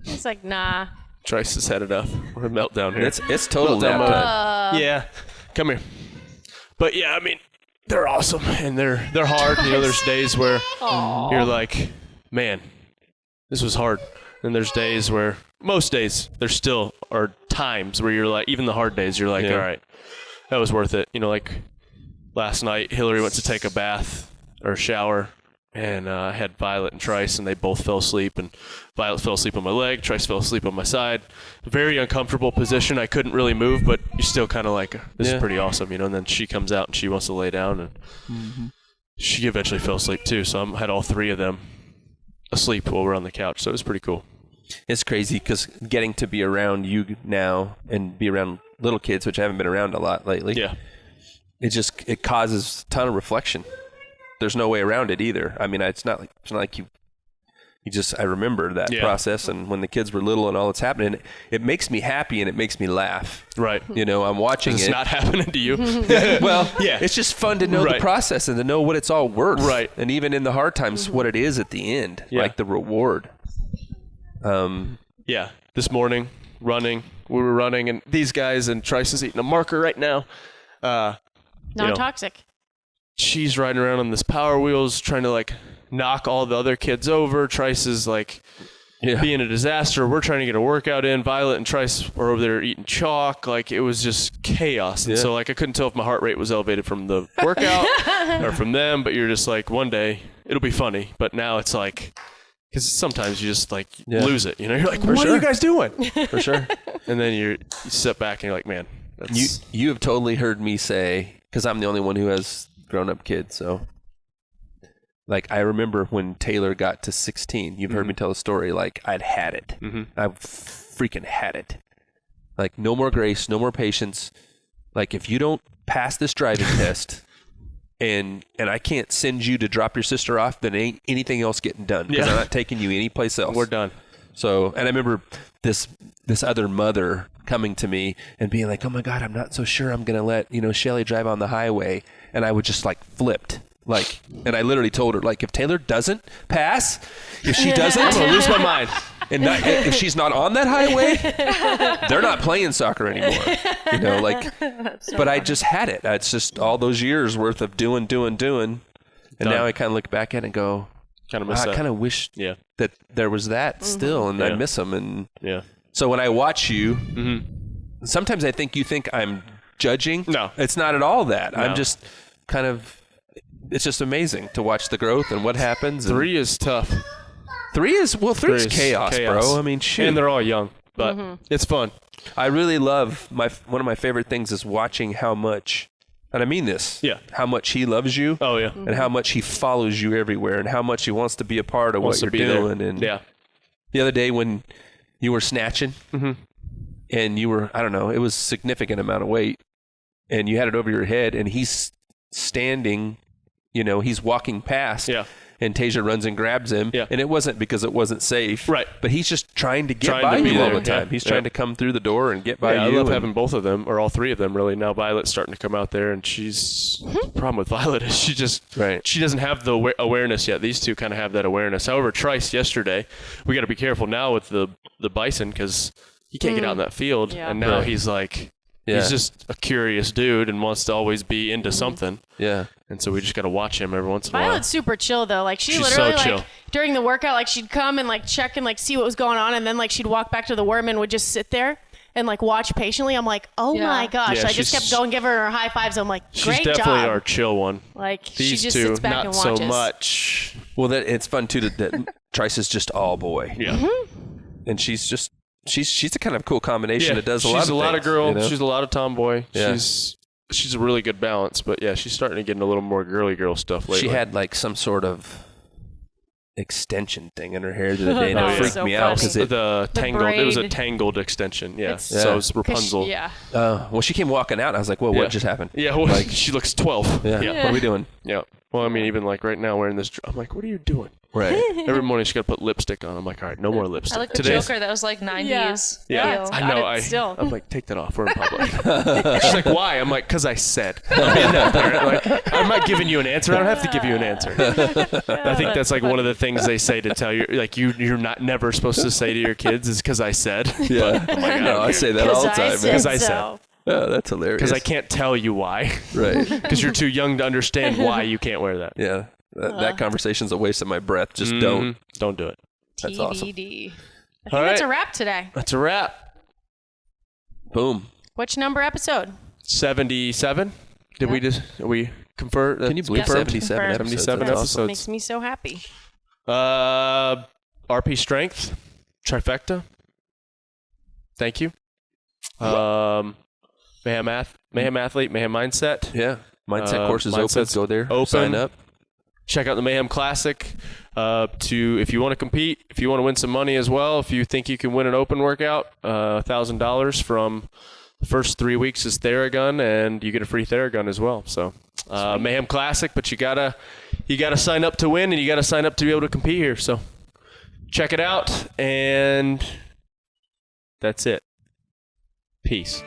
It's like, nah. Trice has had enough. We're a meltdown here. It's total Meltdown nap mode. time. Yeah, come here. But yeah, I mean, they're awesome and they're hard. There's days where you're like, man, this was hard. And there's days where, most days, there still are times where you're like, even the hard days, you're like, Yeah. all right, that was worth it. Like last night, Hillary went to take a bath or a shower, and I had Violet and Trice, and they both fell asleep. And Violet fell asleep on my leg, Trice fell asleep on my side. Very uncomfortable position. I couldn't really move, but you're still kind of like, this Yeah. is pretty awesome, And then she comes out and she wants to lay down, and she eventually fell asleep too. So I had all three of them asleep while we're on the couch. So it was pretty cool. It's crazy because getting to be around you now and be around little kids, which I haven't been around a lot lately. Yeah. It causes a ton of reflection. There's no way around it either. I mean, it's not like you just, I remember that Yeah. process, and when the kids were little and all that's happening, it makes me happy and it makes me laugh. Right. I'm watching It's it. not happening to you. Well, Yeah. it's just fun to know the Right. process and to know what it's all worth. Right. And even in the hard times, what it is at the end, Yeah. like the reward. Yeah. This morning, we were running, and these guys, and Trice is eating a marker right now. Non-toxic. She's riding around on this Power Wheels trying to like knock all the other kids over. Trice is like being a disaster. We're trying to get a workout in. Violet and Trice were over there eating chalk. Like it was just chaos. And so like I couldn't tell if my heart rate was elevated from the workout or from them, but you're just like, one day it'll be funny. But now it's like, because sometimes you just like lose it. You're like, what are you guys doing? For sure. And then you sit back and you're like, man, that's... You have totally heard me say, because I'm the only one who has grown-up kids, so like I remember when Taylor got to 16, you've heard me tell the story, like I'd had it. I freaking had it. Like no more grace, no more patience. Like if you don't pass this driving test and I can't send you to drop your sister off, then ain't anything else getting done, because I'm not taking you anyplace else. We're done. So, and I remember this other mother coming to me and being like, oh my God, I'm not so sure I'm going to let, Shelly drive on the highway. And I would just like flipped. Like, and I literally told her, like, if Taylor doesn't pass, if she doesn't, I'm going to lose my mind. And if she's not on that highway, they're not playing soccer anymore. But I just had it. It's just all those years worth of doing. And now I kind of look back at it and go, Kind of miss I that. kind of wish that there was that still, and I miss them. And so when I watch you, sometimes I think you think I'm judging. No. It's not at all that. No. I'm just kind of, it's just amazing to watch the growth and what happens. 3 is tough. 3 is chaos, bro. I mean, shoot. And they're all young, but it's fun. I really love one of my favorite things is watching how much, and I mean this, how much he loves you. Oh, yeah. And how much he follows you everywhere, and how much he wants to be a part of what you're doing. And the other day when you were snatching, and you were, I don't know, it was a significant amount of weight, and you had it over your head, and he's standing, he's walking past. Yeah. And Tasia runs and grabs him, and it wasn't because it wasn't safe, right? But he's just trying to get by you all the time. He's trying to come through the door and get by you. I love having both of them, or all 3 of them, really. Now Violet's starting to come out there, and the problem with Violet is she doesn't have the awareness yet. These 2 kind of have that awareness. However, Trice yesterday, we got to be careful now with the bison because he can't get out in that field, and now he's like. Yeah. He's just a curious dude and wants to always be into something. Yeah. And so we just got to watch him every once in a while. Violet's super chill, though. Like, she's literally, so chill. During the workout, like, she'd come and, like, check and, like, see what was going on. And then, like, she'd walk back to the worm and would just sit there and, like, watch patiently. I'm like, oh, my gosh. I just kept going, give her high fives. I'm like, great job. She's definitely our chill one. Like, these she just 2, sits back not and watches. so much. Well, it's fun, too, that Trice is just all boy. Yeah. And she's just... She's a kind of cool combination that does a lot of things. She's a lot of girl. She's a lot of tomboy. Yeah. She's a really good balance. But, she's starting to get into a little more girly girl stuff lately. She had, like, some sort of extension thing in her hair the other day, and it freaked me out. Because it was a tangled extension. Yeah. So it was Rapunzel. Yeah. Well, she came walking out, and I was like, whoa, what just happened? Yeah, well, like, she looks 12. Yeah. What are we doing? Yeah. Well, I mean, even, like, right now wearing this, I'm like, what are you doing? Right. Every morning she got to put lipstick on. I'm like, all right, no more lipstick. I like the Joker that was like 90s. Yeah. I know. I'm like, take that off. We're in public. She's like, why? I'm like, because I said. I'm being that parent. Like, I'm not giving you an answer. I don't have to give you an answer. I think that's like one of the things they say to tell you, like, you're not never supposed to say to your kids is because I said. Yeah. But, oh my God, no, I say that all the time. Because I said. Oh, that's hilarious. Because I can't tell you why. Right. Because you're too young to understand why you can't wear that. Yeah. That conversation's a waste of my breath. Just don't do it. That's awesome. I think that's a wrap today. That's a wrap. Boom. Which number episode? 77. Did we convert? Can you believe 77 episodes? 77 episodes. Makes me so happy. RP Strength trifecta. Thank you. Mayhem Athlete, Mayhem Mindset. Yeah. Mindset course is open. Go there. Sign up. Check out the Mayhem Classic. If you want to compete, if you want to win some money as well, if you think you can win an open workout, $1,000 from the first 3 weeks is Theragun, and you get a free Theragun as well. So Mayhem Classic, but you gotta sign up to win, and you gotta sign up to be able to compete here. So check it out, and that's it. Peace.